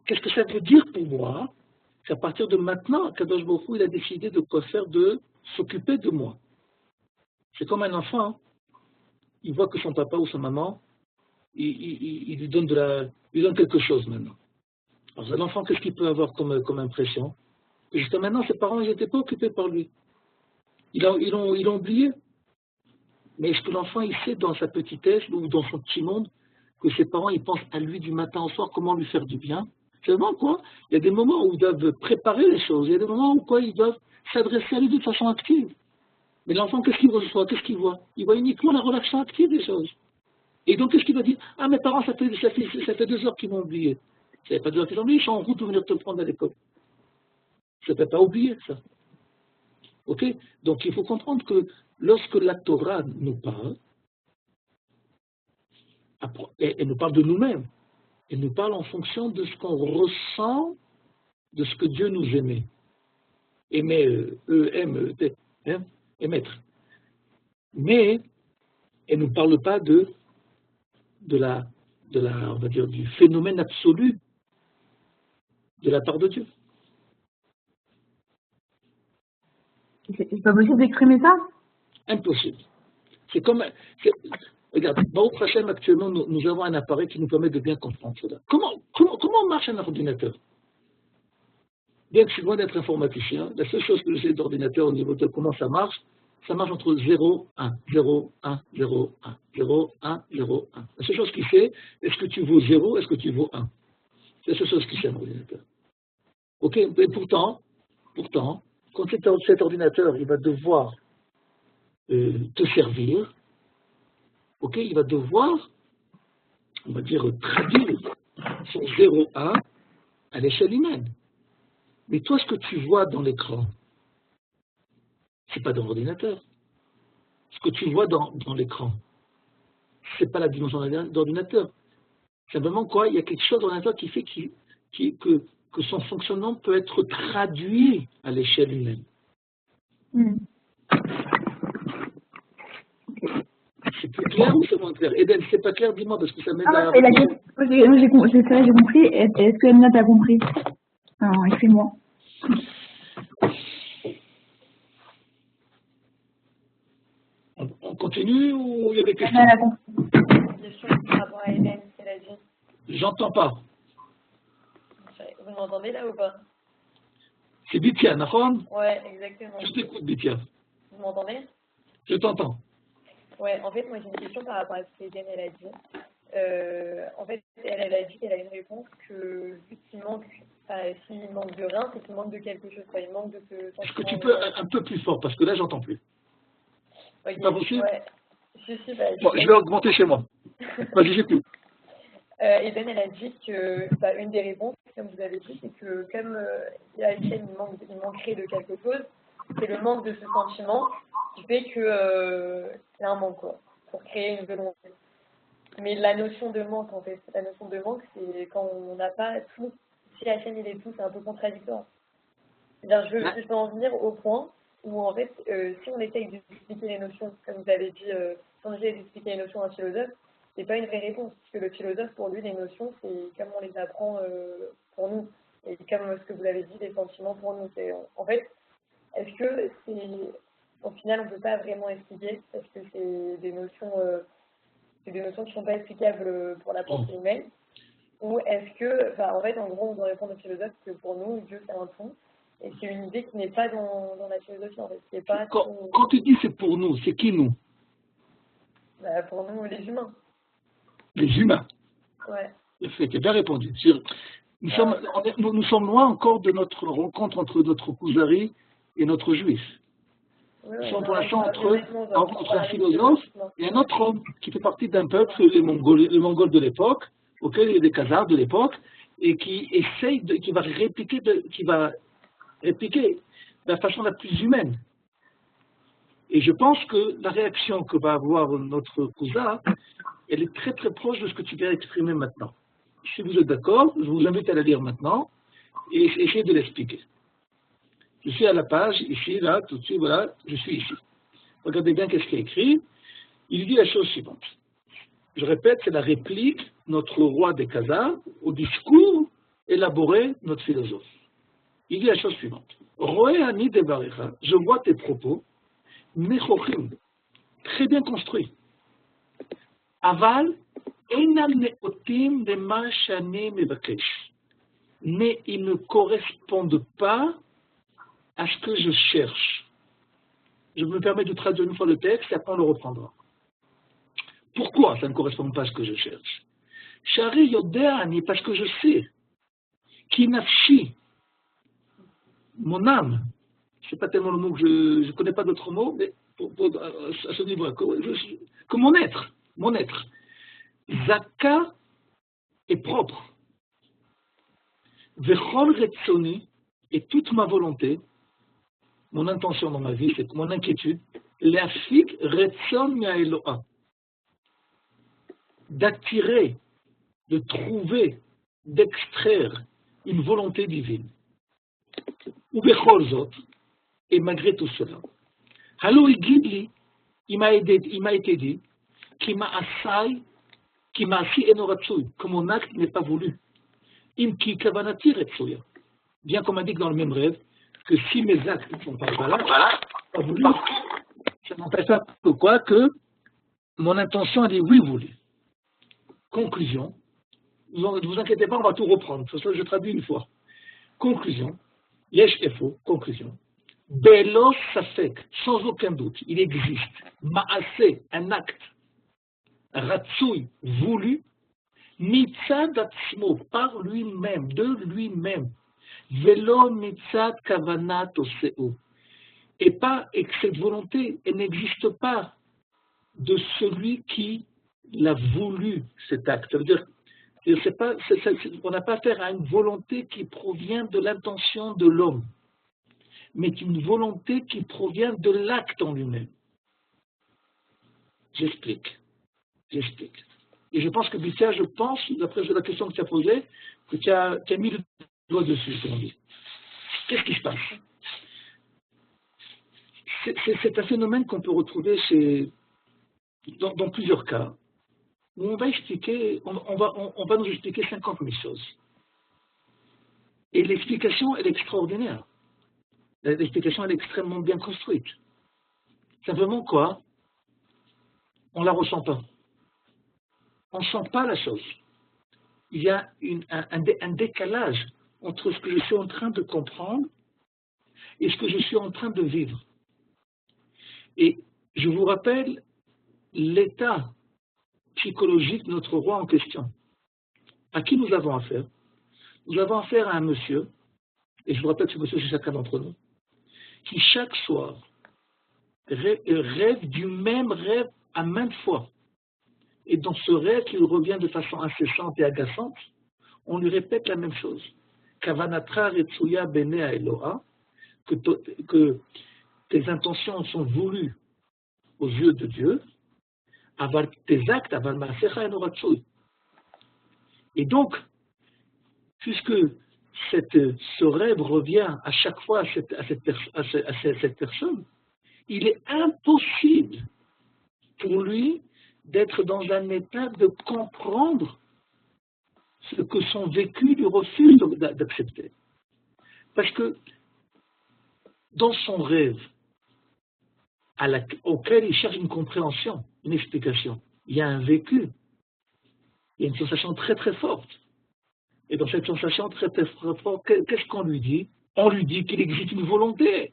Qu'est-ce que ça veut dire pour moi? C'est à partir de maintenant, Kadosh Baruch Hu, il a décidé de quoi faire, de s'occuper de moi. C'est comme un enfant, hein. Il voit que son papa ou sa maman, il lui donne quelque chose maintenant. Alors un enfant, qu'est-ce qu'il peut avoir comme impression? Que jusqu'à maintenant, ses parents, ils n'étaient pas occupés par lui. Ils l'ont oublié. Mais est-ce que l'enfant, il sait dans sa petitesse ou dans son petit monde que ses parents, ils pensent à lui du matin au soir, comment lui faire du bien? C'est vraiment quoi? Il y a des moments où ils doivent préparer les choses, il y a des moments où quoi, ils doivent s'adresser à lui de façon active. Mais l'enfant, qu'est-ce qu'il reçoit? Qu'est-ce qu'il voit? Il voit uniquement la relation active des choses. Et donc, qu'est-ce qu'il va dire? Ah, mes parents, ça fait 2 heures qu'ils m'ont oublié. Ça fait pas 2 heures qu'ils m'ont oublié, ils sont en route pour venir te prendre à l'école. Ça ne peut pas oublier, ça. Ok? Donc, il faut comprendre que lorsque la Torah nous parle, elle nous parle de nous-mêmes. Elle nous parle en fonction de ce qu'on ressent, de ce que Dieu nous aimait. Aimer, E-M-E-T, hein, émettre. Mais elle ne nous parle pas on va dire, du phénomène absolu de la part de Dieu. C'est pas possible d'exprimer ça? Impossible. Regarde, Baruch Hashem, actuellement, nous avons un appareil qui nous permet de bien comprendre cela. Comment marche un ordinateur? Bien que je suis loin d'être informaticien, la seule chose que je sais d'ordinateur au niveau de comment ça marche entre 0, 1, 0, 1, 0, 1, 0, 1, 0, 1. La seule chose qu'il sait, est-ce que tu vaux 0, est-ce que tu vaux 1? C'est la seule chose qu'il sait un ordinateur. Ok, mais pourtant, quand cet ordinateur, il va devoir te servir, ok, il va devoir, on va dire, traduire son 0,1 à l'échelle humaine. Mais toi, ce que tu vois dans l'écran, c'est pas dans l'ordinateur. Ce que tu vois dans l'écran, c'est pas la dimension d'ordinateur. Simplement quoi, il y a quelque chose dans l'ordinateur qui fait que son fonctionnement peut être traduit à l'échelle humaine. C'est plus clair ou c'est moins clair? Eden, si c'est pas clair, dis-moi, parce que ça m'aide à... C'est la question. J'ai compris. Est-ce que Emna t'a compris? Non, écris-moi. On continue ou il y a des questions? Elle a compris. Question par rapport à Hélène, qu'elle a dit. J'entends pas. Vous m'entendez là ou pas? C'est Bithia, d'accord? Ouais, exactement. Je t'écoute, Bithia. Vous m'entendez? Je t'entends. Ouais, en fait, moi j'ai une question par rapport à ce qu'Hélène elle a dit. En fait, elle a dit qu'elle a une réponse que vu qu'il manque, s'il manque de rien, c'est qu'il manque de quelque chose. Enfin, il manque de ce Est-ce que sentiment tu de- peux un peu plus fort, parce que là, j'entends plus. Ok, pas possible? ouais. Si, bah, Bon, je vais augmenter chez moi. Vas-y, j'écoute. Eden, elle a dit que une des réponses, comme vous avez dit, c'est que comme Hachem, il manquerait de quelque chose, c'est le manque de ce sentiment qui fait que y a un manque, quoi, pour créer une volonté. Mais la notion de manque, en fait, la notion de manque, c'est quand on n'a pas tout. Si Hachem, il est tout, c'est un peu contradictoire. C'est-à-dire, je peux en venir au point où, en fait, si on essaye d'expliquer les notions, comme vous avez dit, si on essaye d'expliquer les notions à un philosophe, c'est pas une vraie réponse, parce que le philosophe, pour lui, les notions, c'est comme on les apprend pour nous, et comme ce que vous avez dit, les sentiments pour nous. En fait, est-ce que au final, on peut pas vraiment expliquer, parce que c'est des notions qui sont pas explicables pour la pensée humaine, ou est-ce que, en fait, en gros, on doit répondre au philosophe que pour nous, Dieu, c'est un tout, et c'est une idée qui n'est pas dans la philosophie, en fait, qui n'est pas Quand tu dis c'est pour nous, c'est qui nous? pour nous, les humains. Les humains. Ouais. C'est bien répondu. Nous sommes loin encore de notre rencontre entre notre Kuzari et notre juif. Nous sommes pour l'instant entre un philosophe et un autre homme qui fait partie d'un peuple, les Mongols de l'époque, auquel il y a des Khazars de l'époque, et qui va répliquer de la façon la plus humaine. Et je pense que la réaction que va avoir notre cousin, elle est très très proche de ce que tu viens d'exprimer maintenant. Si vous êtes d'accord, je vous invite à la lire maintenant et essayer de l'expliquer. Je suis à la page, ici, là, tout de suite, voilà, je suis ici. Regardez bien qu'est-ce qu'il y a écrit. Il dit la chose suivante. Je répète, c'est la réplique, notre roi des Khazars, au discours élaboré de notre philosophe. Il dit la chose suivante. Roéani de Barecha, je vois tes propos, Nechochim, très bien construits. Aval, Einam Neotim de Mashani Mevakesh. Mais ils ne correspondent pas à ce que je cherche. Je me permets de traduire une fois le texte et après on le reprendra. Pourquoi ça ne correspond pas à ce que je cherche? Shari Yodeani, parce que je sais. Kinafshi, mon âme, c'est pas tellement le mot que je ne connais pas d'autres mots, mais à ce niveau-là, que mon être, Zaka est propre. Vechol Retsoni, et toute ma volonté, mon intention dans ma vie, c'est mon inquiétude, l'afik Retson Miaeloa, d'attirer, de trouver, d'extraire une volonté divine. Ou Bechol Zot, et malgré tout cela. Halo Igidli, il m'a été dit, qui m'a assis enoratsui, que mon acte n'est pas voulu. Im ki kavanati retsuya. Bien qu'on m'indique dans le même rêve que si mes actes ne sont pas pas voulus, ça n'empêche pas pourquoi que mon intention elle est oui voulue. Conclusion. Ne vous inquiétez pas, on va tout reprendre. De toute façon, je traduis une fois. Conclusion. Yesh efo. Conclusion. Belos safek, sans aucun doute, il existe, ma'aseh, un acte, ratsui, voulu, mitzad atzmo, par lui-même, de lui-même, velo mitzad kavanat oseo, et que cette volonté, elle n'existe pas de celui qui l'a voulu, cet acte. Ça veut dire, on n'a pas affaire à une volonté qui provient de l'intention de l'homme, mais une volonté qui provient de l'acte en lui-même. J'explique. Et je pense que Bithia, d'après la question que tu as posée, que tu as mis le doigt dessus, comme on dit. Qu'est-ce qui se passe? C'est un phénomène qu'on peut retrouver dans plusieurs cas, où on va expliquer, on va nous expliquer 50 000 choses. Et l'explication, elle est extraordinaire. L'explication, elle est extrêmement bien construite. Simplement quoi? On ne la ressent pas. On ne sent pas la chose. Il y a un décalage entre ce que je suis en train de comprendre et ce que je suis en train de vivre. Et je vous rappelle l'état psychologique de notre roi en question. À qui nous avons affaire? Nous avons affaire à un monsieur, et je vous rappelle que ce monsieur c'est chacun d'entre nous, qui chaque soir rêve du même rêve à maintes fois. Et dans ce rêve, il revient de façon incessante et agaçante, on lui répète la même chose. Kavanatra retsuya bene Eloha, que tes intentions sont voulues aux yeux de Dieu, tes actes, et donc, puisque ce rêve revient à chaque fois à cette personne, il est impossible pour lui d'être dans un état de comprendre ce que son vécu lui refuse d'accepter. Parce que dans son rêve, auquel il cherche une compréhension, une explication, il y a un vécu, il y a une sensation très très forte. Et dans cette sensation très très forte, qu'est-ce qu'on lui dit? On lui dit qu'il existe une volonté.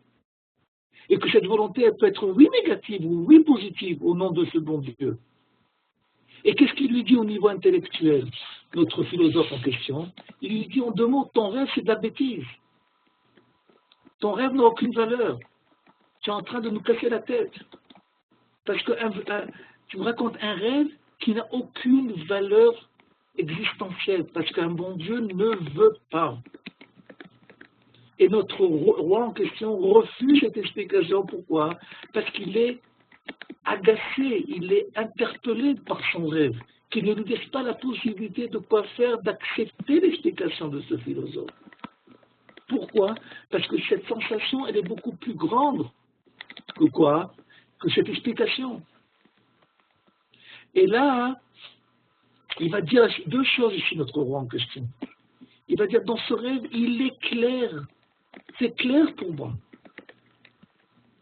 Et que cette volonté, elle peut être oui négative ou oui positive au nom de ce bon Dieu. Et qu'est-ce qu'il lui dit au niveau intellectuel, notre philosophe en question? Il lui dit en deux mots, ton rêve c'est de la bêtise. Ton rêve n'a aucune valeur. Tu es en train de nous casser la tête. Parce que tu me racontes un rêve qui n'a aucune valeur existentielle. Parce qu'un bon Dieu ne veut pas. Et notre roi en question refuse cette explication. Pourquoi? Parce qu'il est agacé, il est interpellé par son rêve, qu'il ne lui laisse pas la possibilité de quoi faire, d'accepter l'explication de ce philosophe. Pourquoi? Parce que cette sensation, elle est beaucoup plus grande que quoi? Que cette explication. Et là, il va dire deux choses ici, notre roi en question. Il va dire, dans ce rêve, il est clair. C'est clair pour moi.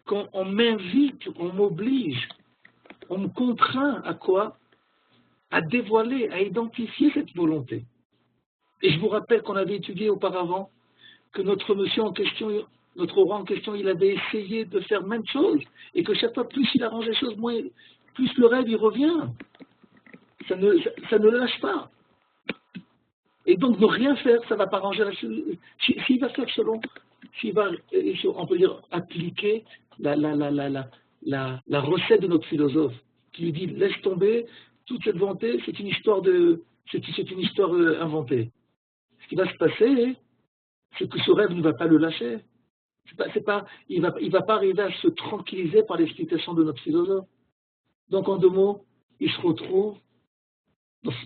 Quand on m'invite, on m'oblige, on me contraint à quoi? À dévoiler, à identifier cette volonté. Et je vous rappelle qu'on avait étudié auparavant que notre monsieur en question, notre roi en question, il avait essayé de faire même chose, et que chaque fois, plus il arrange les choses, plus le rêve, il revient. Ça ne le lâche pas. Et donc, ne rien faire, ça ne va pas arranger la chose. S'il va faire s'il va, on peut dire, appliquer la recette de notre philosophe, qui lui dit, laisse tomber, toute cette volonté, c'est une histoire inventée. Ce qui va se passer, c'est que ce rêve ne va pas le lâcher. Il va pas arriver à se tranquilliser par l'explication de notre philosophe. Donc, en deux mots, il se retrouve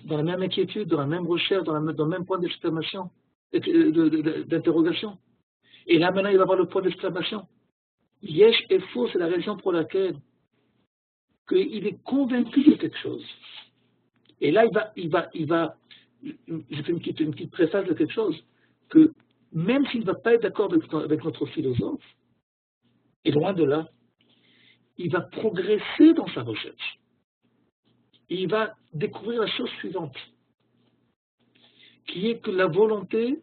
dans la même inquiétude, dans la même recherche, dans le même point d'exclamation, d'interrogation. Et là, maintenant, il va avoir le point d'exclamation. Yesh est faux, c'est la raison pour laquelle il est convaincu de quelque chose. Et là, je fais une petite préface de quelque chose, que même s'il ne va pas être d'accord avec notre philosophe, et loin de là, il va progresser dans sa recherche. Et il va découvrir la chose suivante, qui est que la volonté,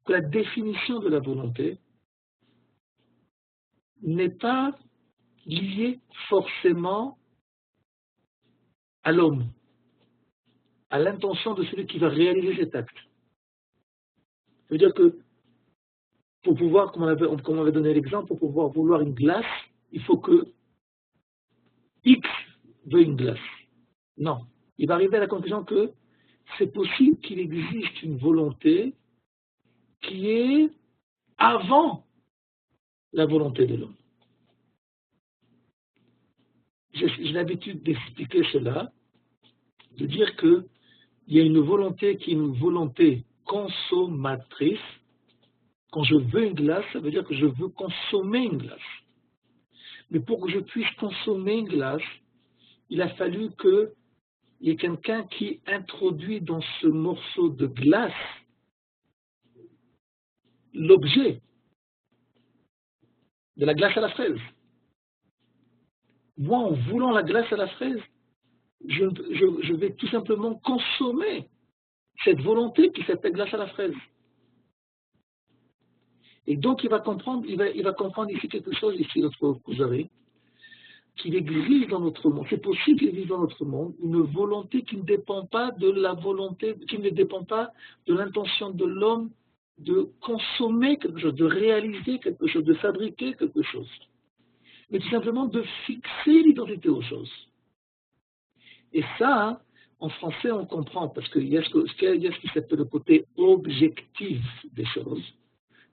que la définition de la volonté n'est pas liée forcément à l'homme, à l'intention de celui qui va réaliser cet acte. Ça veut dire que pour pouvoir, comme on avait donné l'exemple, pour pouvoir vouloir une glace, il faut que X veuille une glace. Non. Il va arriver à la conclusion que c'est possible qu'il existe une volonté qui est avant la volonté de l'homme. J'ai l'habitude d'expliquer cela, de dire qu'il y a une volonté qui est une volonté consommatrice. Quand je veux une glace, ça veut dire que je veux consommer une glace. Mais pour que je puisse consommer une glace, il a fallu qu'il y ait quelqu'un qui introduit dans ce morceau de glace l'objet de la glace à la fraise. Moi, en voulant la glace à la fraise, je vais tout simplement consommer cette volonté qui s'appelle glace à la fraise. Et donc, il va comprendre ici quelque chose, ici, notre Kuzari, qu'il existe dans notre monde, c'est possible qu'il existe dans notre monde une volonté qui ne dépend pas de la volonté, qui ne dépend pas de l'intention de l'homme de consommer quelque chose, de réaliser quelque chose, de fabriquer quelque chose, mais tout simplement de fixer l'identité aux choses. Et ça, en français, on comprend, parce qu'il y a ce qui s'appelle le côté objectif des choses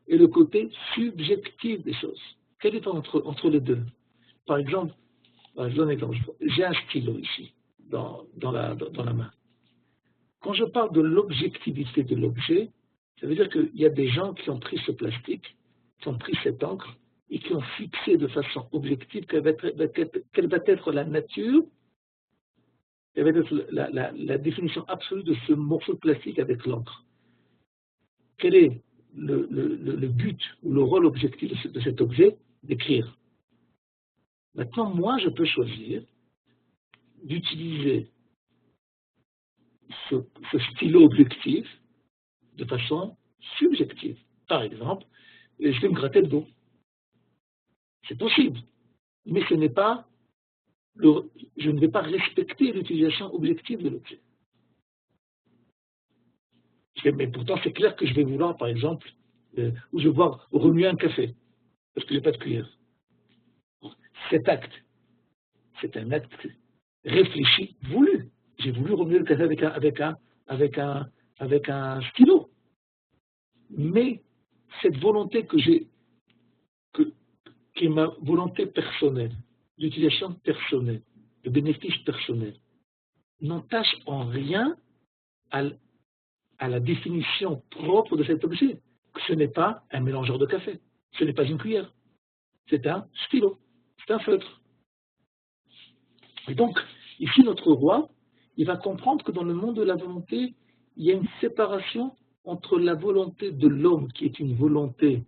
et le côté subjectif des choses. Quel est entre les deux? Par exemple, je donne un exemple. J'ai un stylo ici, dans la main. Quand je parle de l'objectivité de l'objet, ça veut dire qu'il y a des gens qui ont pris ce plastique, qui ont pris cette encre, et qui ont fixé de façon objective quelle va être la nature, quelle va être la définition absolue de ce morceau de plastique avec l'encre. Quel est le but ou le rôle objectif de cet objet? D'écrire. Maintenant, moi, je peux choisir d'utiliser ce stylo objectif de façon subjective. Par exemple, je vais me gratter le dos. C'est possible, mais je ne vais pas respecter l'utilisation objective de l'objet. Mais pourtant, c'est clair que je vais vouloir, par exemple, ou je vais voir remuer un café, parce que je n'ai pas de cuillère. Cet acte, c'est un acte réfléchi, voulu. J'ai voulu remuer le café avec un stylo. Mais cette volonté qui est ma volonté personnelle, d'utilisation personnelle, de bénéfice personnel, n'entache en rien à la définition propre de cet objet. Ce n'est pas un mélangeur de café, ce n'est pas une cuillère, c'est un stylo, c'est un feutre. Et donc, ici, notre roi, il va comprendre que dans le monde de la volonté, il y a une séparation entre la volonté de l'homme, qui est une volonté,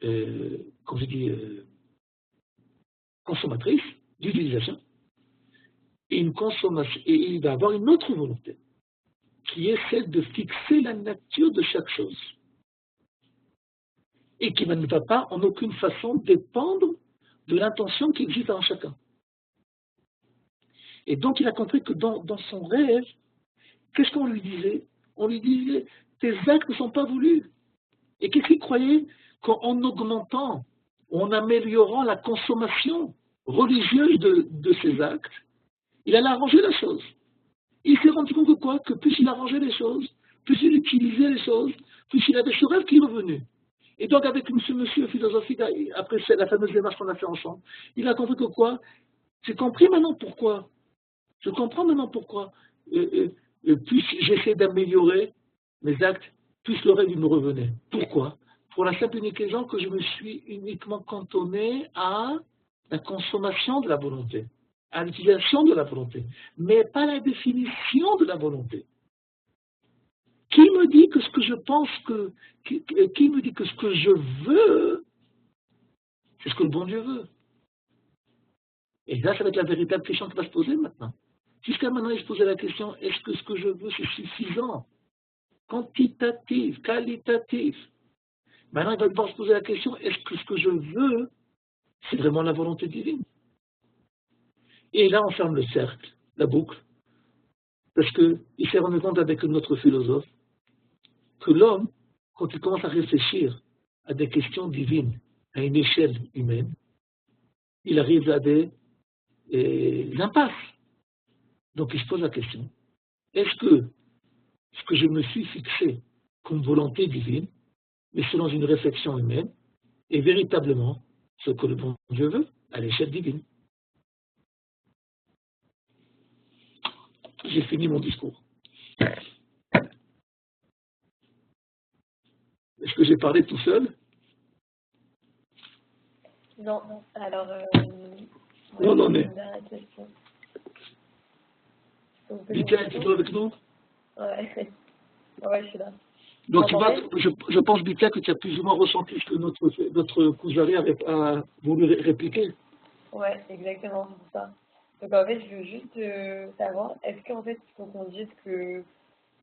comme je dis, consommatrice, d'utilisation, et une consommation, et il va avoir une autre volonté, qui est celle de fixer la nature de chaque chose, et qui ne va pas en aucune façon dépendre de l'intention qui existe en chacun. Et donc il a compris que dans son rêve, qu'est-ce qu'on lui disait? On lui disait, tes actes ne sont pas voulus. Et qu'est-ce qu'il croyait? Qu'en augmentant, en améliorant la consommation religieuse de ses actes, il allait arranger la chose. Il s'est rendu compte que quoi? Que plus il arrangeait les choses, plus il utilisait les choses, plus il avait ce rêve qui est revenu. Et donc avec ce monsieur philosophique, après la fameuse démarche qu'on a fait ensemble, il a compris que quoi? J'ai compris maintenant pourquoi. Je comprends maintenant pourquoi. Plus j'essaie d'améliorer mes actes, plus le rêve me revenait. Pourquoi? Pour la simple et unique raison que je me suis uniquement cantonné à la consommation de la volonté, à l'utilisation de la volonté, mais pas la définition de la volonté. Qui me dit que ce que je pense qui me dit que ce que je veux, c'est ce que le bon Dieu veut? Et là, ça va être la véritable question qui va se poser maintenant. Jusqu'à maintenant, il se posait la question, est-ce que ce que je veux, c'est suffisant? Quantitatif, qualitatif. Maintenant, il va devoir se poser la question, est-ce que ce que je veux, c'est vraiment la volonté divine? Et là, on ferme le cercle, la boucle, parce qu'il s'est rendu compte avec notre philosophe que l'homme, quand il commence à réfléchir à des questions divines, à une échelle humaine, il arrive à des impasses. Donc il se pose la question, est-ce que ce que je me suis fixé comme volonté divine, mais selon une réflexion humaine, est véritablement ce que le bon Dieu veut à l'échelle divine? J'ai fini mon discours. que j'ai parlé tout seul? Non, alors, Où on en est? une dernière question. Vous pouvez Bika, une tu question? es avec nous? Ouais. Ouais, je suis là. Donc, Vous m'entendez? je pense, Bika, que tu as plus ou moins ressenti ce que notre Kuzari a voulu répliquer. Ouais, exactement, c'est pour ça. Donc en fait, je veux juste savoir, est-ce qu'en fait, il faut qu'on dise que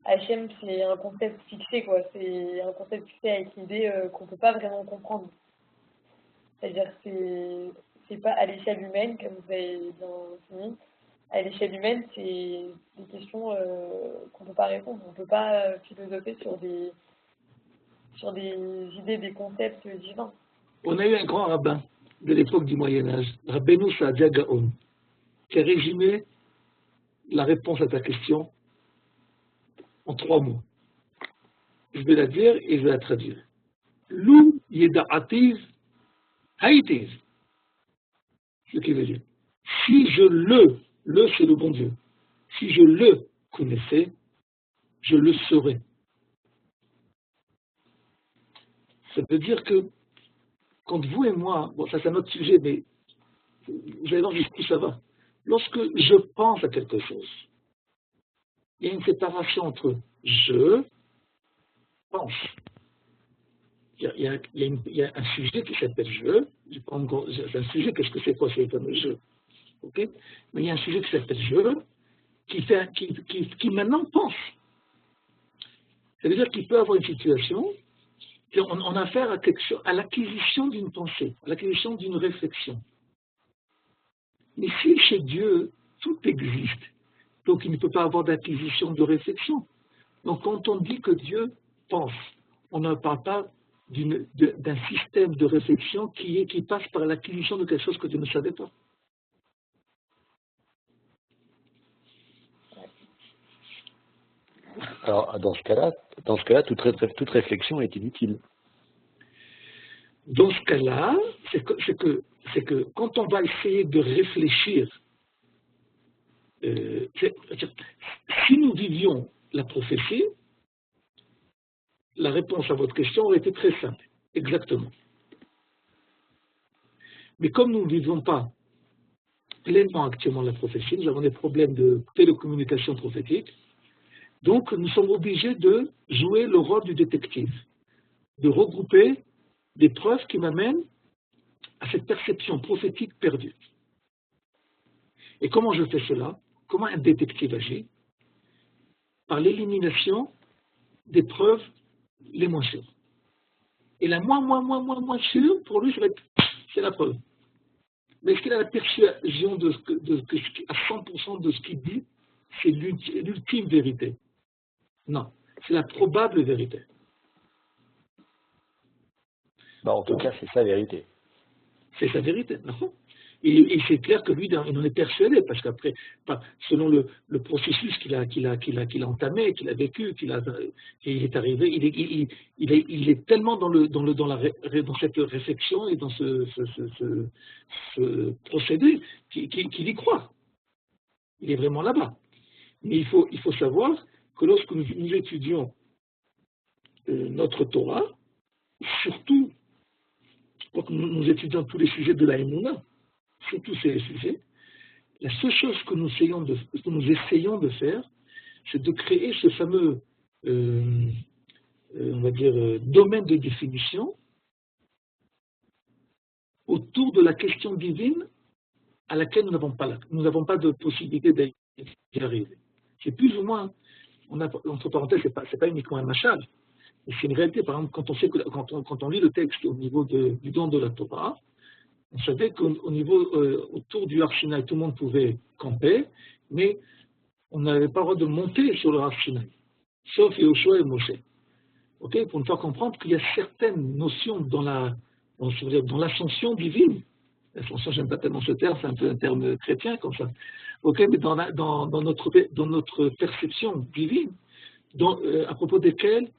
HM, c'est un concept fixé, quoi. C'est un concept fixé avec l'idée qu'on peut pas vraiment comprendre. C'est-à-dire que c'est pas à l'échelle humaine, comme vous avez bien fini. À l'échelle humaine, c'est des questions qu'on peut pas répondre. On peut pas philosopher sur des idées, des concepts divins. On a eu un grand rabbin de l'époque du Moyen-Âge, Rabbeinu Saadia Gaon, qui a résumé la réponse à ta question en 3 mots. Je vais la dire et je vais la traduire. Lou yeda'ativ haïtiv. Ce qui veut dire, si je le c'est le bon Dieu, si je le connaissais, je le saurais. Ça veut dire que quand vous et moi, bon ça c'est un autre sujet, mais vous allez voir jusqu'où ça va. Lorsque je pense à quelque chose, il y a une séparation entre je pense. Il y a un sujet qui s'appelle je. C'est un sujet, qu'est-ce que c'est quoi c'est comme je? Okay? Mais il y a un sujet qui s'appelle je, qui maintenant pense. Ça veut dire qu'il peut avoir une situation, on a affaire à l'acquisition d'une pensée, à l'acquisition d'une réflexion. Mais si chez Dieu, tout existe, donc il ne peut pas avoir d'acquisition de réflexion. Donc quand on dit que Dieu pense, on ne parle pas d'un système de réflexion qui passe par l'acquisition de quelque chose que Dieu ne savait pas. Alors, dans ce cas-là, toute réflexion est inutile. Dans ce cas-là, c'est que quand on va essayer de réfléchir, si nous vivions la prophétie, la réponse à votre question aurait été très simple, exactement. Mais comme nous ne vivons pas pleinement actuellement la prophétie, nous avons des problèmes de télécommunication prophétique, donc nous sommes obligés de jouer le rôle du détective, de regrouper des preuves qui m'amènent à cette perception prophétique perdue. Et comment je fais cela? Comment un détective agit? Par l'élimination des preuves les moins sûres. Et la moins sûre, pour lui, c'est la preuve. Mais est-ce qu'il a la persuasion à 100% de ce qu'il dit? C'est l'ultime vérité. Non, c'est la probable vérité. Bah, en tout cas, c'est sa vérité. C'est sa vérité, non? Et c'est clair que lui, il en est persuadé, parce qu'après, selon le processus qu'il a entamé, qu'il a vécu, qu'il est arrivé, il est tellement dans cette réflexion et dans ce procédé qu'il y croit. Il est vraiment là-bas. Mais il faut savoir que lorsque nous étudions notre Torah, surtout quand nous étudions tous les sujets de la Emouna, surtout ces sujets, la seule chose que nous essayons de faire, c'est de créer ce fameux, on va dire, domaine de définition autour de la question divine à laquelle nous n'avons pas de possibilité d'y arriver. C'est plus ou moins, entre parenthèses, c'est pas uniquement un machal, mais c'est une réalité. Par exemple, quand on lit le texte au niveau du don de la Torah, on savait qu'au niveau, autour du Har Sinaï, tout le monde pouvait camper, mais on n'avait pas le droit de monter sur le Har Sinaï, sauf Yoshua et Moshe. Okay? Pour nous faire comprendre qu'il y a certaines notions dans l'ascension divine. L'ascension, j'aime pas tellement ce terme, c'est un peu un terme chrétien comme ça. Okay? Mais dans notre perception divine, à propos desquelles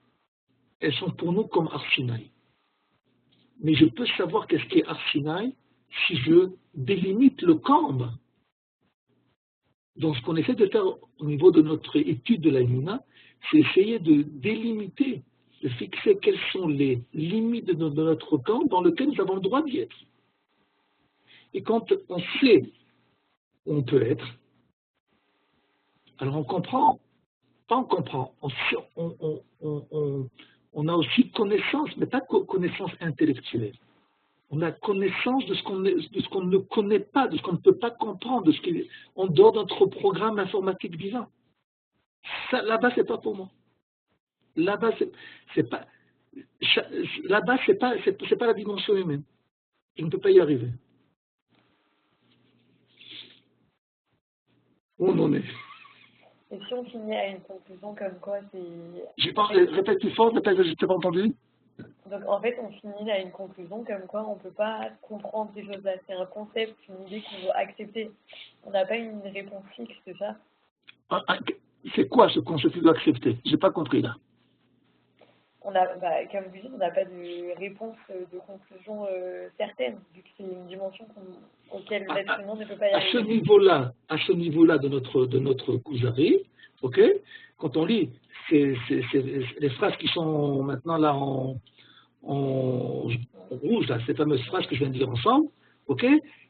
elles sont pour nous comme Har Sinaï. Mais je peux savoir qu'est-ce qu'est Har Sinaï si je délimite le camp. Donc ce qu'on essaie de faire au niveau de notre étude de la Emouna, c'est essayer de délimiter de fixer quelles sont les limites de notre camp dans lequel nous avons le droit d'y être. Et quand on sait où on peut être, alors on comprend, pas on comprend, on a aussi connaissance, mais pas connaissance intellectuelle. On a connaissance de ce qu'on ne connaît pas, de ce qu'on ne peut pas comprendre, de ce qui est en dehors de notre programme informatique divin. Là-bas, c'est pas pour moi. Là-bas, c'est pas la dimension humaine. Je ne peux pas y arriver. Où on en est? Et si on finit à une conclusion comme quoi c'est... Répète plus fort, répète, je ne t'ai pas entendu. Donc en fait, on finit à une conclusion comme quoi on ne peut pas comprendre ces choses-là. C'est un concept, une idée qu'on doit accepter. On n'a pas une réponse fixe, c'est ça? C'est quoi ce concept que tu dois accepter? Je n'ai pas compris là. On a, comme vous dites, on n'a pas de réponse, de conclusion certaine, vu que c'est une dimension auquel l'être humain ne peut pas y arriver. À ce niveau-là de notre Kuzari, ok, quand on lit les phrases qui sont maintenant là en rouge, là, ces fameuses phrases que je viens de dire ensemble, ok,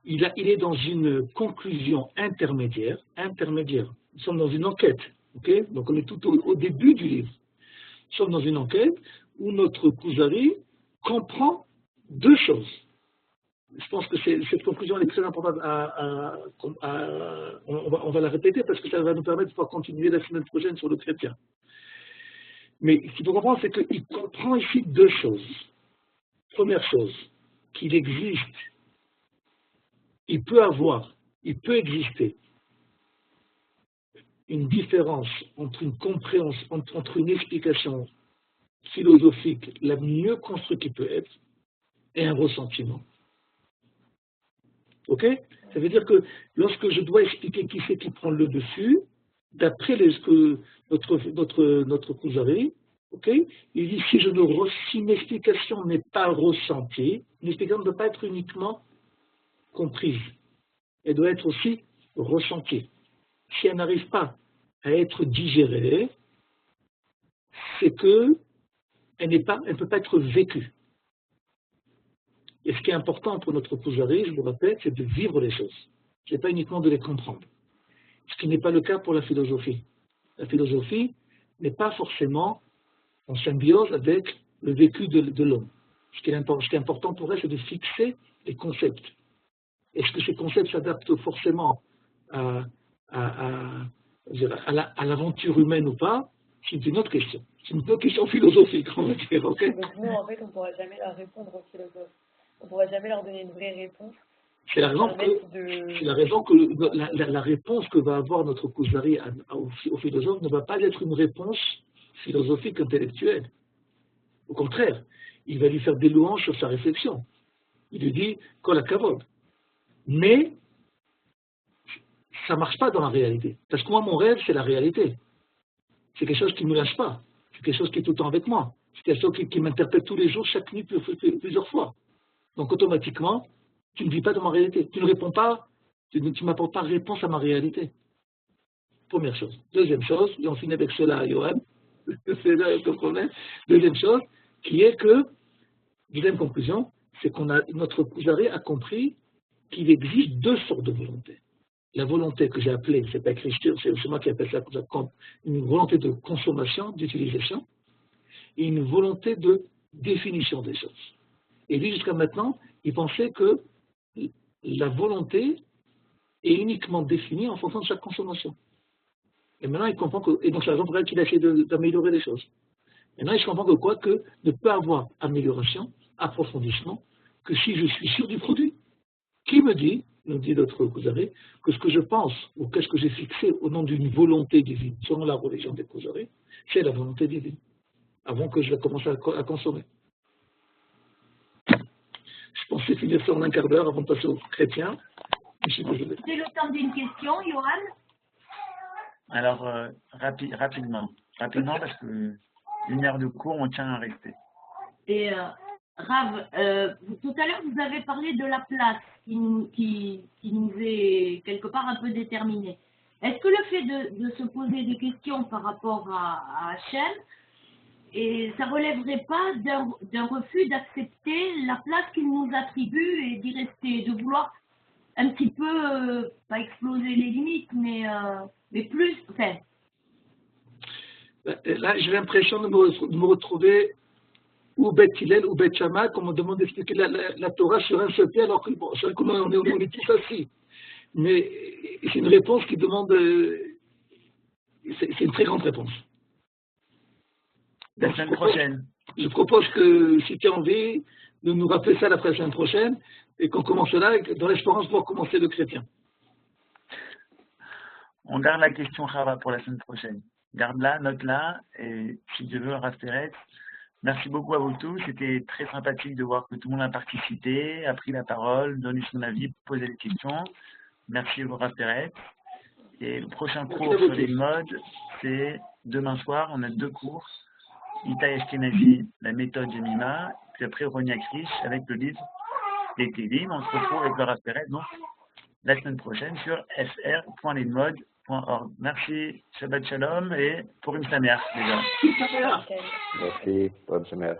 il est dans une conclusion intermédiaire. Nous sommes dans une enquête, ok, donc on est tout au début du livre. Nous sommes dans une enquête où notre Kuzari comprend deux choses. Je pense que cette conclusion est très importante on va la répéter parce que ça va nous permettre de pouvoir continuer la semaine prochaine sur le chrétien. Mais ce qu'il faut comprendre, c'est qu'il comprend ici deux choses. Première chose, qu'il existe, il peut exister une différence entre une compréhension, entre une explication philosophique la mieux construite qui peut être et un ressentiment. Ok? Ça veut dire que lorsque je dois expliquer qui c'est qui prend le dessus, d'après notre Kuzari, ok? Il dit si une explication n'est pas ressentie, une explication ne peut pas être uniquement comprise, elle doit être aussi ressentie. Si elle n'arrive pas à être digérée, c'est qu'elle ne peut pas être vécue. Et ce qui est important pour notre Kuzari, je vous rappelle, c'est de vivre les choses. Ce n'est pas uniquement de les comprendre. Ce qui n'est pas le cas pour la philosophie. La philosophie n'est pas forcément en symbiose avec le vécu de l'homme. Ce qui est important pour elle, c'est de fixer les concepts. Est-ce que ces concepts s'adaptent forcément à l'aventure humaine ou pas? C'est une autre question. C'est une autre question philosophique, on va dire. Okay? Donc nous, en fait, on ne pourra jamais leur répondre aux philosophes. On ne pourra jamais leur donner une vraie réponse. C'est la raison que la réponse que va avoir notre Kuzari au philosophe ne va pas être une réponse philosophique intellectuelle. Au contraire, il va lui faire des louanges sur sa réflexion. Il lui dit Kol hakavod. Mais ça ne marche pas dans la réalité. Parce que moi, mon rêve, c'est la réalité. C'est quelque chose qui ne me lâche pas. C'est quelque chose qui est tout le temps avec moi. C'est quelque chose qui m'interpelle tous les jours, chaque nuit, plusieurs fois. Donc automatiquement, tu ne vis pas dans ma réalité. Tu ne réponds pas, tu ne m'apportes pas réponse à ma réalité. Première chose. Deuxième chose, et on finit avec cela, Johan, c'est là le problème. Deuxième chose, qui est que, deuxième conclusion, c'est notre Kuzari a compris qu'il existe deux sortes de volonté. La volonté que j'ai appelée, c'est pas écrit, c'est moi qui appelle ça une volonté de consommation, d'utilisation, et une volonté de définition des choses. Et lui, jusqu'à maintenant, il pensait que la volonté est uniquement définie en fonction de sa consommation. Et maintenant, il comprend que, et donc c'est la raison pour laquelle il a essayé d'améliorer les choses. Maintenant, il comprend que ne peut avoir amélioration, approfondissement, que si je suis sûr du produit. Qui me dit, nous dit notre Kuzari, que ce que je pense, ou qu'est-ce que j'ai fixé au nom d'une volonté divine, selon la religion des Kuzari, c'est la volonté divine, avant que je la commence à consommer. Je pensais finir ça en un quart d'heure avant de passer aux chrétiens. Je suis désolé. C'est le temps d'une question, Johan. Alors, rapidement, parce que une heure de cours, on tient à rester. Et Rav, tout à l'heure, vous avez parlé de la place qui nous est quelque part un peu déterminée. Est-ce que le fait de se poser des questions par rapport à Hachem et ça relèverait pas d'un refus d'accepter la place qu'il nous attribue et d'y rester, de vouloir un petit peu, pas exploser les limites, mais plus, enfin. Là, j'ai l'impression de me retrouver ou Beth Hillel ou Beth Shammai, comme on demande d'expliquer la Torah sur un seul pied, alors que bon, c'est vrai qu'on est tous assis. Mais c'est une réponse qui demande, c'est une très grande réponse. La semaine prochaine. Je propose que si tu as envie de nous rappeler ça la semaine prochaine et qu'on commence là dans l'espérance de pouvoir commencer le chrétien. On garde la question Chava pour la semaine prochaine. Garde-la, note-la, et si Dieu veut, Rav Peretz. Merci beaucoup à vous tous. C'était très sympathique de voir que tout le monde a participé, a pris la parole, donné son avis, posé des questions. Merci à vous, Rav Peretz. Et le prochain cours sur les modes, c'est demain soir. On a 2 cours. Ita Ashkenazi, la méthode Jemima, puis après Ronia Krish avec le livre des Télim. On se retrouve avec le Rav Peretz, donc la semaine prochaine sur fr.lesmodes.org. Merci, Shabbat Shalom et pour une Sameach déjà. Merci, bonne semaine.